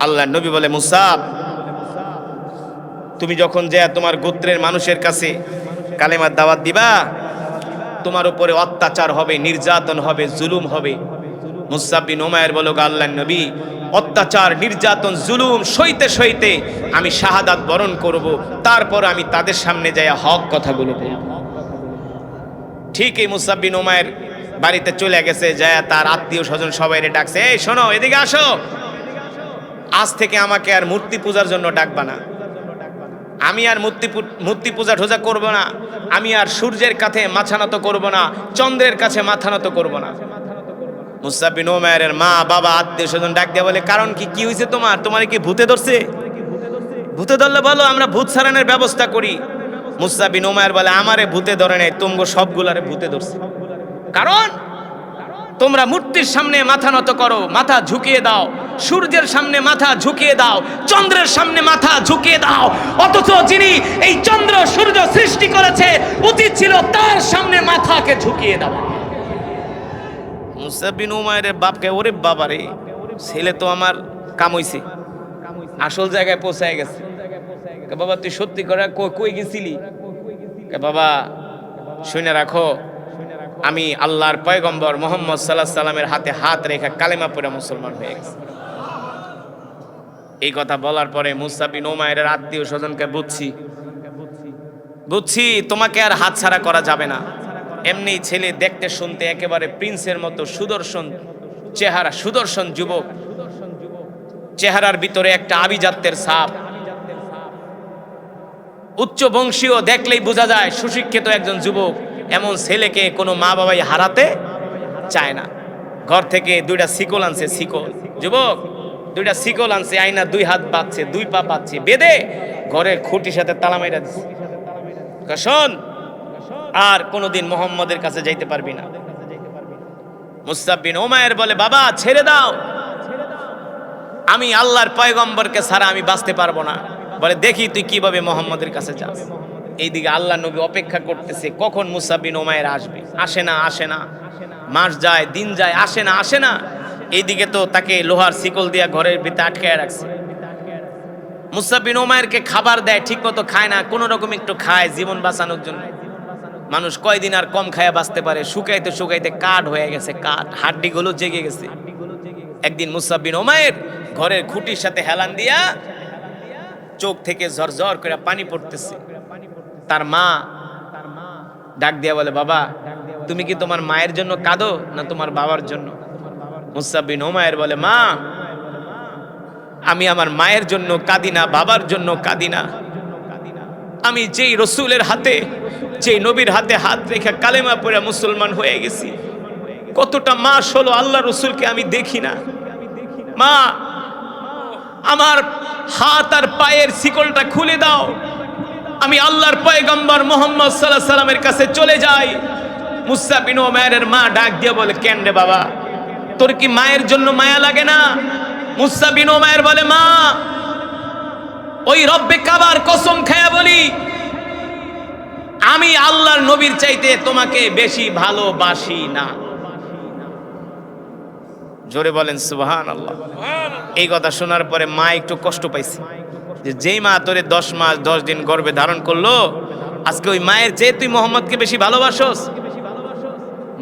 S1: আল্লাহর নবী বলে, মুসআব, তুমি যখন যায়া তোমার গোত্রের মানুষের কাছে কালেমার দাওয়াত দিবা, তোমার উপরে অত্যাচার হবে, নির্যাতন হবে, জুলুম হবে। মুসআব বিন উমাইর বলে, আল্লাহর নবী, অত্যাচার, নির্যাতন, জুলুম সইতে সইতে আমি শাহাদাত বরণ করব, তারপর আমি তাদের সামনে যাইয়া হক কথাগুলো বলব। ঠিক এই মুসআব বিন উমাইর বাড়িতে চলে গেছে, যায়া তার আত্মীয় স্বজন সবাইরে ডাকছে, এই শোনো, এদিকে আসো, আজ থেকে আমাকে আর মূর্তি পূজার জন্য ডাকবা না, আমি আর মূর্তি পূজা ঠোজা করব না, আমি আর সূর্যের কাছে মাথা নত করব না, চন্দ্রের কাছে মাথা নত করব না। মুসআব বিন উমাইরের মা বাবা আত্মীয় স্বজন ডাক দিয়ে বলে, কারণ কি, কি হয়েছে তোমার? তোমার কি ভূতে ধরছে? ভূতে ধরলে বলো, আমরা ভূত ছাড়ানোর ব্যবস্থা করি। মুসআব বিন উমাইর বলে, আমারে ভূতে ধরে নাই, তোমগো সবগুলারে ভূতে ধরছে। কারণ তোমরা মূর্তির সামনে মাথা নত করো, মাথা ঝুঁকিয়ে দাও, সূর্যের সামনে মাথা ঝুঁকিয়ে দাও, চন্দ্রের সামনে মাথা ঝুঁকিয়ে দাও, অথচ যিনি এই চন্দ্র সূর্য সৃষ্টি করেছে উচিত ছিল তার সামনে মাথাকে ঝুঁকিয়ে দেওয়া। মুসআব বিন উমাইরের বাপকে, ওরে বাবা রে, ছেলে তো আমার কাম হইছে, আসল জায়গায় পৌঁছায় গেছে। বাবা তুই সত্যি করে কই গেছিলি? বাবা শুনে রাখো, আমি আল্লাহর পয়গম্বর মুহাম্মদ সাল্লাল্লাহু আলাইহি সাল্লামের হাতে হাত রেখে কালেমা পড়ে মুসলমান হয়ে গেছে। এই কথা বলার পরে মুসআব বিন উমাইরের আত্মীয় স্বজনকে বুঝছি তোমাকে আর হাতছাড়া করা যাবে না। এমনি ছেলে দেখতে শুনতে একেবারে প্রিন্সের মতো, সুদর্শন চেহারা, সুদর্শন যুবক, চেহারার ভিতরে একটা আভিজাত্যের ছাপ, উচ্চ বংশীয়, দেখলেই বোঝা যায় সুশিক্ষিত একজন যুবক। এমন ছেলেকে কোনো মা বাবাই হারাতে চায় না। ঘর থেকে দুইটা শিকল আনছে, শিকল, যুবক দুইটা শিকল আনছে, আইনা দুই হাত বাঁধছে, দুই পা বাঁধছে, বেঁধে ঘরের খুঁটির সাথে তালা মাইরা দিচ্ছে। শোন, আর কোনোদিন মুহাম্মদের কাছে যাইতে পারবি না। মুসআব বিন উমাইর বলে, বাবা ছেড়ে দাও, আমি আল্লাহর পয়গম্বরকে ছাড়া আমি বাঁচতে পারবো না। বলে, দেখি তুই কিভাবে মুহাম্মদের কাছে যাস। এইদিকে আল্লাহ নবী অপেক্ষা করতেছে কখন মুসআব বিন উমাইর আসবে। আসে না, আসে না, মাস যায়, দিন যায়, আসে না, আসে না। এইদিকে তো তাকে লোহার শিকল দিয়া ঘরের ভিতরে আটকায় রাখছে। মুসআব বিন উমাইরকে খাবার দেয়, ঠিক মতো খায় না, কোনো রকম একটু খায় জীবন বাঁচানোর জন্য। মানুষ কয়দিন আর কম খায়া বাঁচতে পারে? শুকাইতে শুকাইতে কাঠ হয়ে গেছে, কাঠ, হাড্ডিগুলো জেগে গেছে। একদিন মুসআব বিন উমাইর ঘরের খুঁটির সাথে হেলান দিয়া চোখ থেকে ঝরঝর করে পানি পড়তেছে। তার মা ডাক দিয়া বলে, বাবা তুমি কি তোমার মায়ের জন্য কাঁদো না তোমার বাবার জন্য? মুসআব বিন উমাইর বলে, মা আমি আমার মায়ের জন্য কাঁদি না, বাবার জন্য কাঁদি না। আমি যেই রসুলের হাতে, যেই নবীর হাতে হাত রেখে কালেমা পড়ে মুসলমান হয়ে গেছি, কতটা মাস হলো আল্লাহ রসুলকে আমি দেখি না। মা আমার হাত আর পায়ের শিকলটা খুলে দাও, আমি আল্লাহর পয়গম্বর মুহাম্মদ সাল্লাল্লাহু আলাইহি সাল্লামের কাছে চলে যাই। মুসআব বিন উমাইরের মা ডাক দিয়ে বলে, কেন রে বাবা, তোর কি মায়ের জন্য মায়া লাগে না? মুসআব বিন উমাইর বলে, মা ওই রব্বে কাবার কসম খায়া বলি, আমি আল্লাহর নবীর চাইতে তোমাকে বেশি ভালোবাসি না। জোরে বলেন সুবহানাল্লাহ। এই কথা শোনার পরে মা একটু কষ্ট পাইছে, যে যেই মা তোরে 10 মাস 10 দিন গর্ভে ধারণ করলো, আজকে ওই মায়ের চেয়ে তুই মোহাম্মদকে বেশি ভালোবাসোস।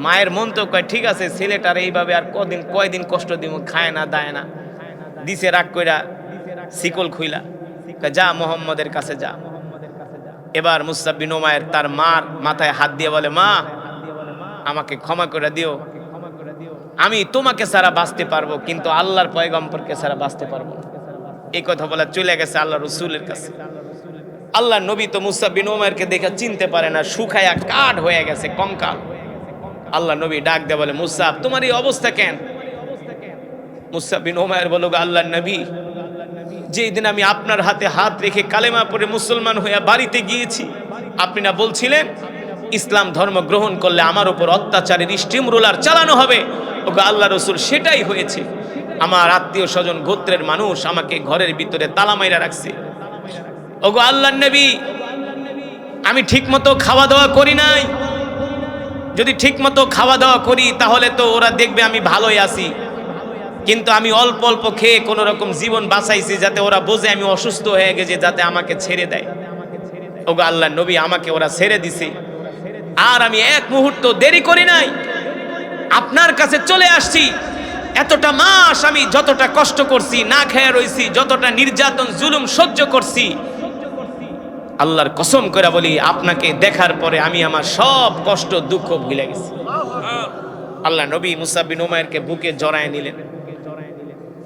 S1: মায়ের মন তো কয়, ঠিক আছে ছেলেটার এইভাবে আর কয়দিন কষ্ট দিব, খায় না দায় না। দিছে রাগ কইরা শিকল খুইলা, যা মোহাম্মদের কাছে যা। এবার মুসআব বিন উমাইর তার মার মাথায় হাত দিয়ে বলে, মা আমাকে ক্ষমা করে দিও, আমি তোমাকে ছাড়া বাঁচতে পারবো কিন্তু আল্লাহর পয়গম্বরকে ছাড়া বাঁচতে পারবো না। এই কথা বলে চলে গেছে আল্লাহ রসুলের কাছে। আল্লাহ নবী তো মুসআব বিন উমাইরকে দেখে চিনতে পারে না, শুকায়া কাঠ হয়ে গেছে, কঙ্কাল। আল্লাহ নবী ডাক দিয়ে বলে, মুসআব তোমার এই অবস্থা কেন? মুসআব বিন উমাইর বলল, আল্লাহর নবী, যেই দিন আমি আপনার হাতে হাত রেখে কালেমা পড়ে মুসলমান হয়ে বাড়িতে গিয়েছি, আপনি না বলছিলেন ইসলাম ধর্ম গ্রহণ করলে আমার উপর অত্যাচারের স্টিম রোলার চালানো হবে? ওগো আল্লাহ রসুল, সেটাই হয়েছে। আমার আত্মীয় স্বজন গোত্রের মানুষ আমাকে ঘরের ভিতরে তালা মাইরা রাখছে। ওগো আল্লাহর নবী, আমি ঠিক মতো খাওয়া দাওয়া করি নাই। যদি ঠিক মতো খাওয়া দাওয়া করি তাহলে তো ওরা দেখবে আমি ভালোই আছি, কিন্তু আমি অল্প অল্প খেয়ে কোনো রকম জীবন বাঁচাইছি, যাতে ওরা বোঝে আমি অসুস্থ হয়ে গেছে, যাতে আমাকে ছেড়ে দেয়। ওগো আল্লাহর নবী, আমাকে ওরা ছেড়ে দিছে, আর আমি এক মুহূর্ত দেরি করি নাই, আপনার কাছে চলে আসছি। এতটা মাস আমি যতটা কষ্ট করছি, না খেয়ে রইছি, যতটা নির্যাতন জুলুম সহ্য করছি, আল্লাহর কসম করে বলি, আপনাকে দেখার পরে আমি আমার সব কষ্ট দুঃখ ভুলে গেছি। আল্লাহ নবী মুসআব বিন উমাইরকে বুকে জড়ায় নিলেন,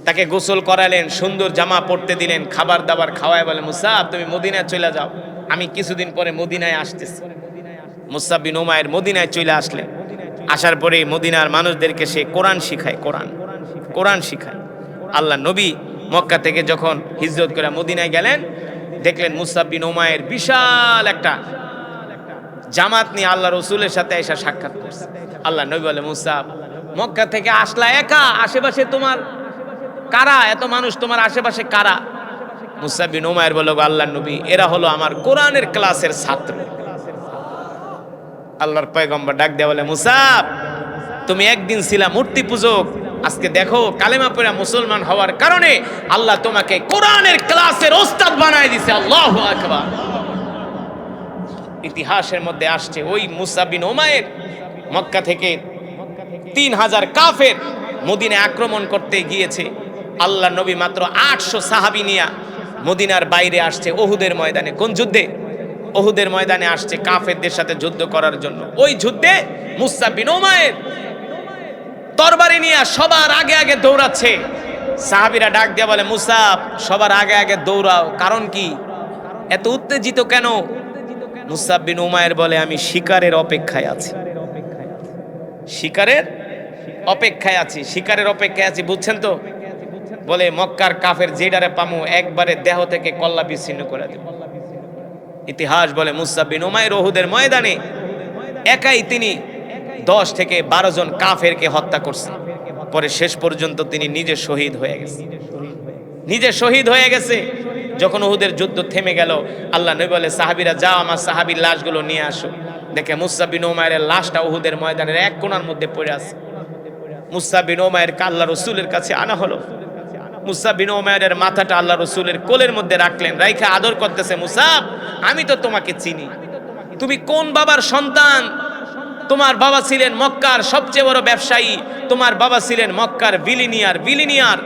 S1: তাকে গোসল করালেন, সুন্দর জামা পরতে দিলেন, খাবার দাবার খাওয়ায় বলে, মুসআব তুমি মদিনায় চলে যাও, আমি কিছুদিন পরে মদিনায় আসতেছি। মুসআব বিন উমাইর মদিনায় চলে আসলেন। আসার পরে মদিনার মানুষদেরকে সে কোরআন শিখায়, কোরআন শিখায়। আল্লাহ নবী মক্কা থেকে যখন হিজরত করে মদিনায় গেলেন, দেখলেন মুসআব বিন উমাইর বিশাল একটা জামাত নিয়ে আল্লাহ রসুলের সাথে এসে সাক্ষাৎ করছে। আল্লাহ নবী বলে, মুসআব মক্কা থেকে আসলা একা, আশেপাশে তোমার কারা? এত মানুষ তোমার আশেপাশে কারা? মুসআব বিন উমাইর বলল, আল্লাহ নবী, এরা হলো আমার কোরআনের ক্লাসের ছাত্র। আল্লাহর পয়গম্বর ডাক দেয়া বলে, মুসআব তুমি একদিন ছিলা মূর্তি পূজক, আজকে দেখো কালেমা পড়ে মুসলমান হওয়ার কারণে আল্লাহ তোমাকে কোরআনের ক্লাসের ওস্তাদ বানায় দিয়েছে। আল্লাহু আকবার। ইতিহাসের মধ্যে আসছে, ওই মুসআব বিন উমাইর মক্কা থেকে 3000 কাফের মদিনায় আক্রমণ করতে গিয়েছে। আল্লাহ নবী মাত্র 800 সাহাবী নিয়ে মদিনার বাইরে আসছে ওহুদের ময়দানে। কোন যুদ্ধে? ওহুদের ময়দানে আসছে কাফেরদের সাথে যুদ্ধ করার জন্য। ওই যুদ্ধে মুসআব বিন উমাইর তরবারি নিয়ে সবার আগে আগে দৌড়াচ্ছে। সাহাবীরা ডাক দিয়ে বলে, মুসআব সবার আগে আগে দৌড়াও, কারণ কি? এত উত্তেজিত কেন? মুসআব বিন উমাইর বলে, আমি শিকারের অপেক্ষায় আছি, শিকারের অপেক্ষায় আছি, শিকারের অপেক্ষায় আছি, বুঝছেন তো? বলে, মক্কার কাফের যেডারে পামু একবারে দেহ থেকে কল্লা বিচ্ছিন্ন করে দেব। ইতিহাস বলে মুসআব বিন উমাইর ওহুদের ময়দানে একাই তিনি 10 থেকে 12 জন কাফেরকে হত্যা করছে। পরে শেষ পর্যন্ত তিনি নিজে শহীদ হয়ে গেছে। যখন ওহুদের যুদ্ধ থেমে গেল, আল্লাহ নবী বলে, সাহাবীরা যাও আমার সাহাবীর লাশগুলো নিয়ে আসো। দেখে মুসআব বিন উমাইরের লাশটা ওহুদের ময়দানের এক কোণার মধ্যে পড়ে আছে। মুসা বিন উমাইরকে আল্লাহ রসুলের কাছে আনা হলো। মুসা বিন উমাইরের মাথাটা আল্লাহ রসুলের কোলের মধ্যে রাখলেন, রাইখা আদর করতেছে, মুসা আমি তো তোমাকে চিনি, তুমি কোন বাবার সন্তান? তোমার বাবা ছিলেন মক্কার সবচেয়ে বড় ব্যবসায়ী, তোমার বাবা ছিলেন মক্কার বিলিনিয়ার,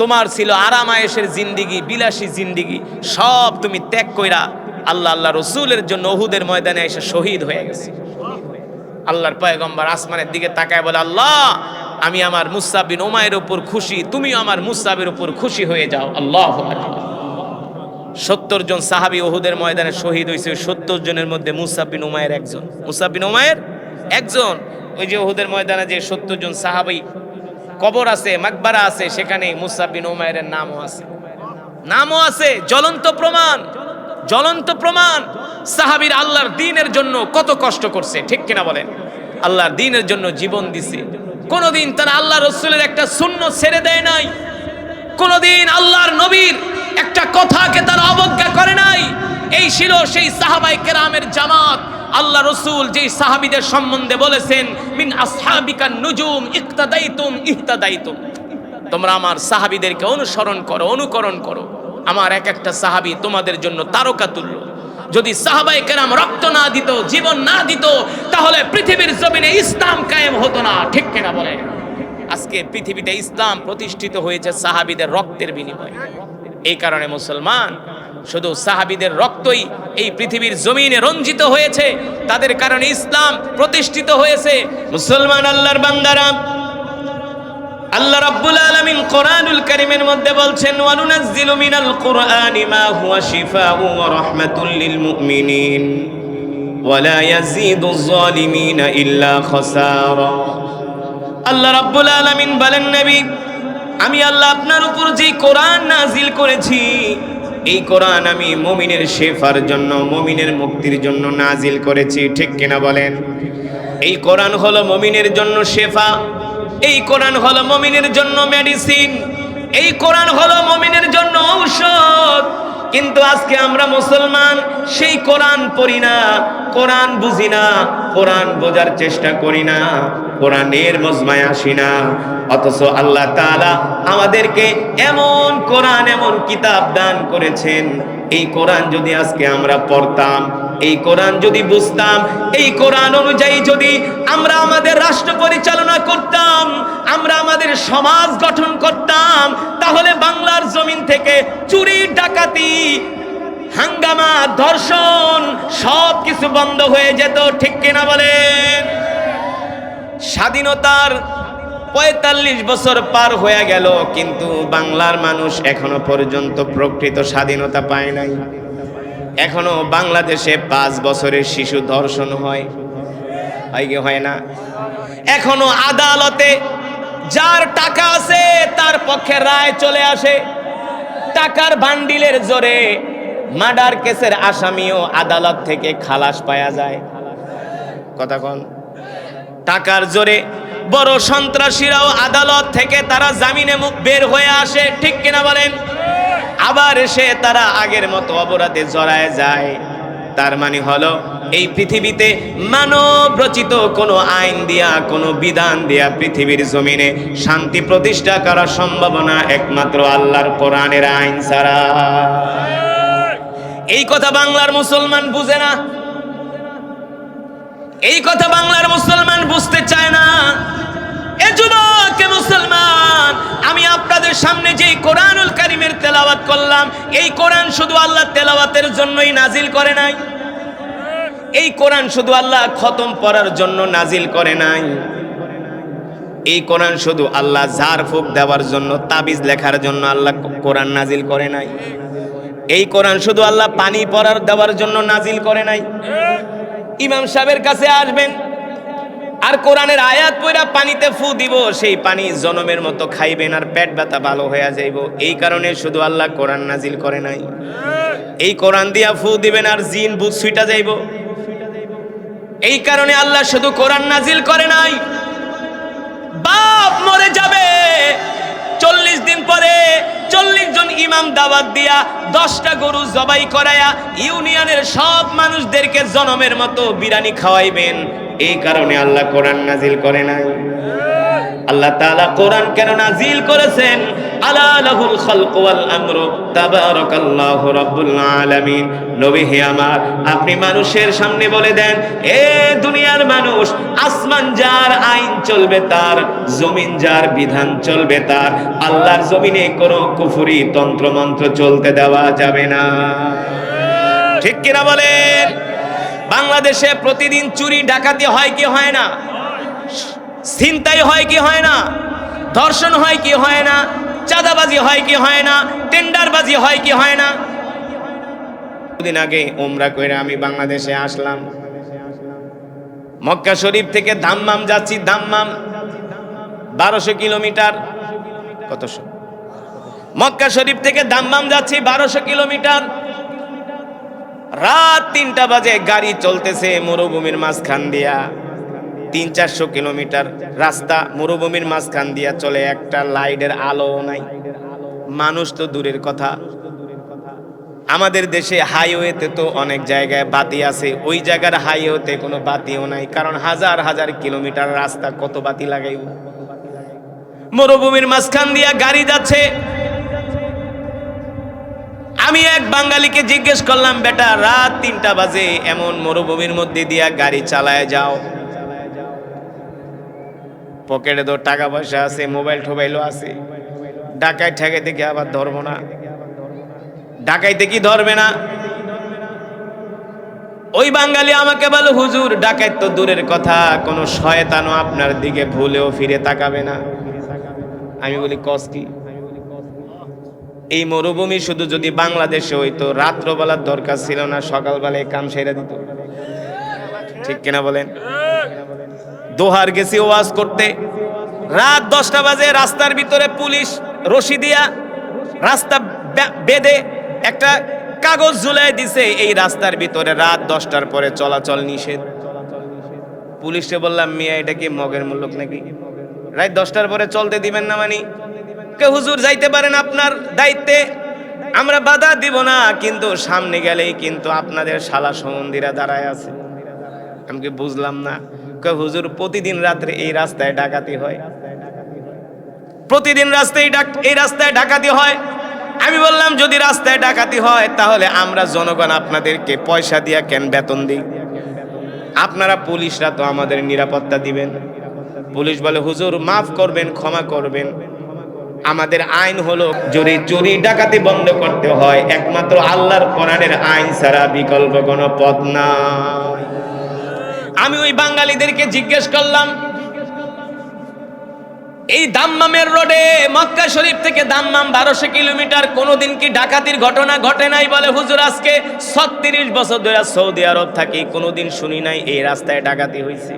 S1: তোমার ছিল আরাম আয়েশের জিন্দিগি, বিলাসী জিন্দিগি, সব তুমি ত্যাগ কইরা আল্লাহ রসুলের জন্য উহুদের ময়দানে এসে শহীদ হয়ে গেছে। আল্লাহর পয়গম্বর আসমানের দিকে তাকায় বলে, আল্লাহ আমি আমার মুসা বিন উমাইরের উপর খুশি, তুমিও আমার মুসাবের উপর খুশি হয়ে যাও। আল্লাহু আকবার। 70 জন সাহাবী উহুদের ময়দানে শহীদ হয়েছে, 70 জনের মধ্যে মুসা বিন উমাইর একজন। মুসা বিন উমাইর একজন। ওই যে উহুদের ময়দানে যে 70 জন সাহাবী কবর আছে, মাকবারা আছে, সেখানে মুসা বিন উমাইরের নামও আছে। জ্বলন্ত প্রমাণ সাহাবীর আল্লাহর দ্বীনের জন্য কত কষ্ট করছে, ঠিক কিনা বলেন? আল্লাহর দ্বীনের জন্য জীবন দিছে। কোনদিন তারা আল্লাহ রসুলের একটা সুন্নাত ছেড়ে দেয় নাই, কোনদিন আল্লাহর নবীর একটা কথাকে তারা অবজ্ঞা করে নাই। এই ছিল সেই সাহাবায়ে কেরামের জামাত। আল্লাহ রসুল যেই সাহাবীদের সম্বন্ধে বলেছেন, মিন আসহাবিকা নুজুম ইহতাদাইতুম, তোমরা আমার সাহাবীদেরকে অনুকরণ করো। আমার এক একটা সাহাবী তোমাদের জন্য তারকা তুল্য। যদি সাহাবায়ে কেরাম রক্ত না দিত, জীবন না দিত, তাহলে পৃথিবীর জমিনে ইসলাম কায়েম হতো না, ঠিক কিনা বলেন? আজকে পৃথিবীতে ইসলাম প্রতিষ্ঠিত হয়েছে সাহাবীদের রক্তের বিনিময়ে। এই কারণে মুসলমান, শুধু সাহাবীদের রক্তই এই পৃথিবীর জমিনে রঞ্জিত হয়েছে, তাদের কারণে ইসলাম প্রতিষ্ঠিত হয়েছে। মুসলমান আল্লাহর বান্দারা, আল্লাহ রাব্বুল আলামিন কোরআনুল কারীমের মধ্যে বলছেন, ওয়া নুনাজ্জিলু মিনাল কুরআনি মা হুয়া শিফাউ ওয়া রাহমাতুল লিল মুমিনিন ওয়া লা ইয়াজিদুজ জালিমিনা ইল্লা খাসারা। আল্লাহ রাব্বুল আলামিন বলেন, নবী আমি আল্লাহ আপনার উপর যে কোরআন নাজিল করেছি, এই কোরআন আমি মুমিনের শেফার জন্য, মুমিনের মুক্তির জন্য নাজিল করেছি, ঠিক কিনা বলেন? এই কোরআন হলো মুমিনের জন্য শেফা, এই কোরআন হলো মুমিনের জন্য মেডিসিন, এই কোরআন হলো মুমিনের জন্য ঔষধ। কিন্তু আজকে আমরা মুসলমান সেই কোরআন পড়ি না, কোরআন বুঝি না, কোরআন বোঝার চেষ্টা করি না, কোরআনের মজমায় আসি না। অথচ আল্লাহ তাআলা আমাদেরকে এমন কোরআন, এমন কিতাব দান করেছেন, এই কোরআন যদি আজকে আমরা পড়তাম, এই কোরআন যদি বুঝতাম, এই কোরআন অনুযায়ী যদি আমরা আমাদের রাষ্ট্র পরিচালনা করতাম, আমরা আমাদের সমাজ গঠন করতাম, তাহলে বাংলার জমিন থেকে চুরি, ডাকাতি, হাঙ্গামা, ধর্ষণ সব কিছু বন্ধ হয়ে যেত, ঠিক কিনা বলেন? স্বাধীনতার ৪৫ বছর পার হয়ে গেল, কিন্তু বাংলার মানুষ এখনো পর্যন্ত প্রকৃত স্বাধীনতা পায় নাই। এখনো বাংলাদেশে 5 বছরের শিশু ধর্ষণ হয় কি হয় না? এখনো আদালতে যার টাকা আছে তার পক্ষে রায় চলে আসে, টাকার বান্ডিলের জোরে মার্ডার কেসের আসামিও আদালত থেকে খালাস পাওয়া যায়। কথা কোন? টাকার জোরে বড় সন্ত্রাসীরাও আদালত থেকে তারা জামিনে বের হয়ে আসে, ঠিক কিনা বলেন? আবার এসে তারা আগের মতো অপরাধে জড়ায় যায়। তার মানে হলো এই পৃথিবীতে মানব রচিত কোনো আইন দিয়া, কোনো বিধান দিয়া পৃথিবীর জমিনে শান্তি প্রতিষ্ঠা করা সম্ভব না, একমাত্র আল্লাহর কোরআনের আইন ছাড়া। এই কথা বাংলার মুসলমান বুঝে না, এই কথা বাংলার মুসলমান বুঝতে চায় না। এ যুবক মুসলমান, আমি আপনাদের সামনে যে কোরআনুল কারীমের তেলাওয়াত করলাম, এই কোরআন শুধু আল্লাহ তেলাওয়াতের জন্যই নাজিল করে নাই, এই কোরআন শুধু আল্লাহ খতম পড়ার জন্য নাজিল করে নাই, এই কোরআন শুধু আল্লাহ ঝাড় ফুঁক দেওয়ার জন্য, তাবিজ লেখার জন্য আল্লাহ কোরআন নাজিল করে নাই, এই কোরআন শুধু আল্লাহ পানি পড়ার দেওয়ার জন্য নাজিল করে নাই। ইমাম সাহেবের কাছে আসবেন আর কোরআনের আয়াত পড়া পানিতে ফু দিব, সেই পানি জনমের মতো খাইবেন আর পেট ব্যথা ভালো হয়ে যাইব। এই কারণে শুধু আল্লাহ কোরআন নাজিল করে নাই। এই কোরআন দিয়া ফু দিবেন আর জিন ভূত ছুইটা যাইব, এই কারণে আল্লাহ শুধু কোরআন নাজিল করে নাই। বাপ মরে যাবে, 40 দিন পরে 40 জন ইমাম দাওয়াত দিয়া 10টা গরু জবাই করায়া ইউনিয়নের সব মানুষদেরকে জনমের মতো বিরিয়ানি খাওয়াইবেন, এই কারণে আল্লাহ কোরআন নাজিল করে নাই। আল্লাহ তাআলা কোরআন কেন নাজিল করেছেন? আলা লাহুল খালকু ওয়াল আমরু তাবারাকাল্লাহু রাব্বুল আলামিন। নবী হে আমার, আপনি মানুষের সামনে বলে দেন, এ দুনিয়ার মানুষ, আসমান যার আইন চলবে তার, জমিন যার বিধান চলবে তার। আল্লাহর জমিনে কোনো কুফরি তন্ত্র মন্ত্র চলতে দেওয়া যাবে না। ঠিক কিনা বলেন? বাংলাদেশে প্রতিদিন চুরি ডাকাতি হয় কি হয় না? ছিনতাই হয় কি হয় না? ধর্ষণ হয় কি হয় না? চাঁদাবাজি হয় কি হয় না? টেন্ডারবাজি হয় কি হয় না? দুদিন আগে উমরা কইরা আমি বাংলাদেশে আসলাম। মক্কা শরীফ থেকে দাম্মাম যাচ্ছি। দাম্মাম 1200 কিলোমিটার। কতশো? মক্কা শরীফ থেকে দাম্মাম যাচ্ছি 1200 কিলোমিটার। রাত 3টা বাজে, গাড়ি চলতেছে মরুভূমির মাঝখান দিয়া। 300-400 কিলোমিটার রাস্তা মরুভূমির মাঝখান দিয়া চলে, একটা লাইটের আলো নাই। মানুষ তো দূরের কথা, আমাদের দেশে হাইওয়েতে তো অনেক জায়গায় বাতি আছে, ওই জায়গার হাইওয়েতে কোনো বাতিও নাই। কারণ হাজার হাজার কিলোমিটার রাস্তা, কত বাতি লাগাইব? মরুভূমির মাঝখান দিয়া গাড়ি যাচ্ছে। আমি এক বাঙালিকে জিজ্ঞেস করলাম, বেটা রাত 3টা বাজে এমন মরুভূমির মধ্যে দিয়া গাড়ি চালায় যাও, পকেটে তো টাকা পয়সা আছে, মোবাইল টোবাইলও আছে, ডাকাই ঠেকাইতে কি আবার ধরবো না? ডাকাইতে কি ধরবে না? ওই বাঙালি আমাকে বলে, হুজুর ডাকাইত তো দূরের কথা, কোন শয়তানও আপনার দিকে ভুলেও ফিরে তাকাবে না। আমি বলি, কস কি? এই মরুভূমি শুধু যদি বাংলাদেশে হইতো, রাত্রবেলার দরকার ছিল না, সকালবেলায় কাম সেরে দিত। ঠিক কিনা বলেন? দোহার গেছি ওয়াজ করতে, রাত 10টা বাজে, রাস্তার ভিতরে পুলিশ রশি দিয়া রাস্তা বেঁধে একটা কাগজ ঝুলাই দিছে, এই রাস্তার ভিতরে রাত 10টার পরে চলাচল নিষেধ। পুলিশে বললাম, মিয়া এটা কি মগের মুলুক নাকি? রাত 10টার পরে চলতে দিবেন না? মানি কে হুজুর যাইতে পারেন আপনার দায়িত্বে, আমরা বাধা দিব না, কিন্তু সামনে গেলেই কিন্তু আপনাদের শালা সম্বন্ধীরা দাঁড়ায় আছে। আমি কি বুঝলাম না? কে হুজুর প্রতিদিন রাত্রে এই রাস্তায় ডাকাতি হয়, প্রতিদিন এই রাস্তায় ডাকাতি হয়। আমি বললাম, যদি রাস্তায় ডাকাতি হয় তাহলে আমরা জনগণ আপনাদেরকে পয়সা দিয়া কেন বেতন দিই? আপনারা পুলিশরা তো আমাদের নিরাপত্তা দিবেন। পুলিশ বলে, হুজুর মাফ করবেন, ক্ষমা করবেন, আমাদের আইন হলো যদি চুরি ডাকাতি বন্ধ করতে হয় একমাত্র আল্লাহর কোরআনের আইন ছাড়া বিকল্প কোনো পথ নাই। আমি ওই বাঙালিদেরকে জিজ্ঞেস করলাম, এই দাম্মামের রোডে মক্কা শরীফ থেকে দাম্মাম 1200 কিলোমিটার, কোনোদিন কি ডাকাতির ঘটনা ঘটে নাই? বলে, হুজুর আজকে 36 বছর ধরে সৌদি আরব থাকি, কোনোদিন শুনি নাই এই রাস্তায় ডাকাতি হয়েছে।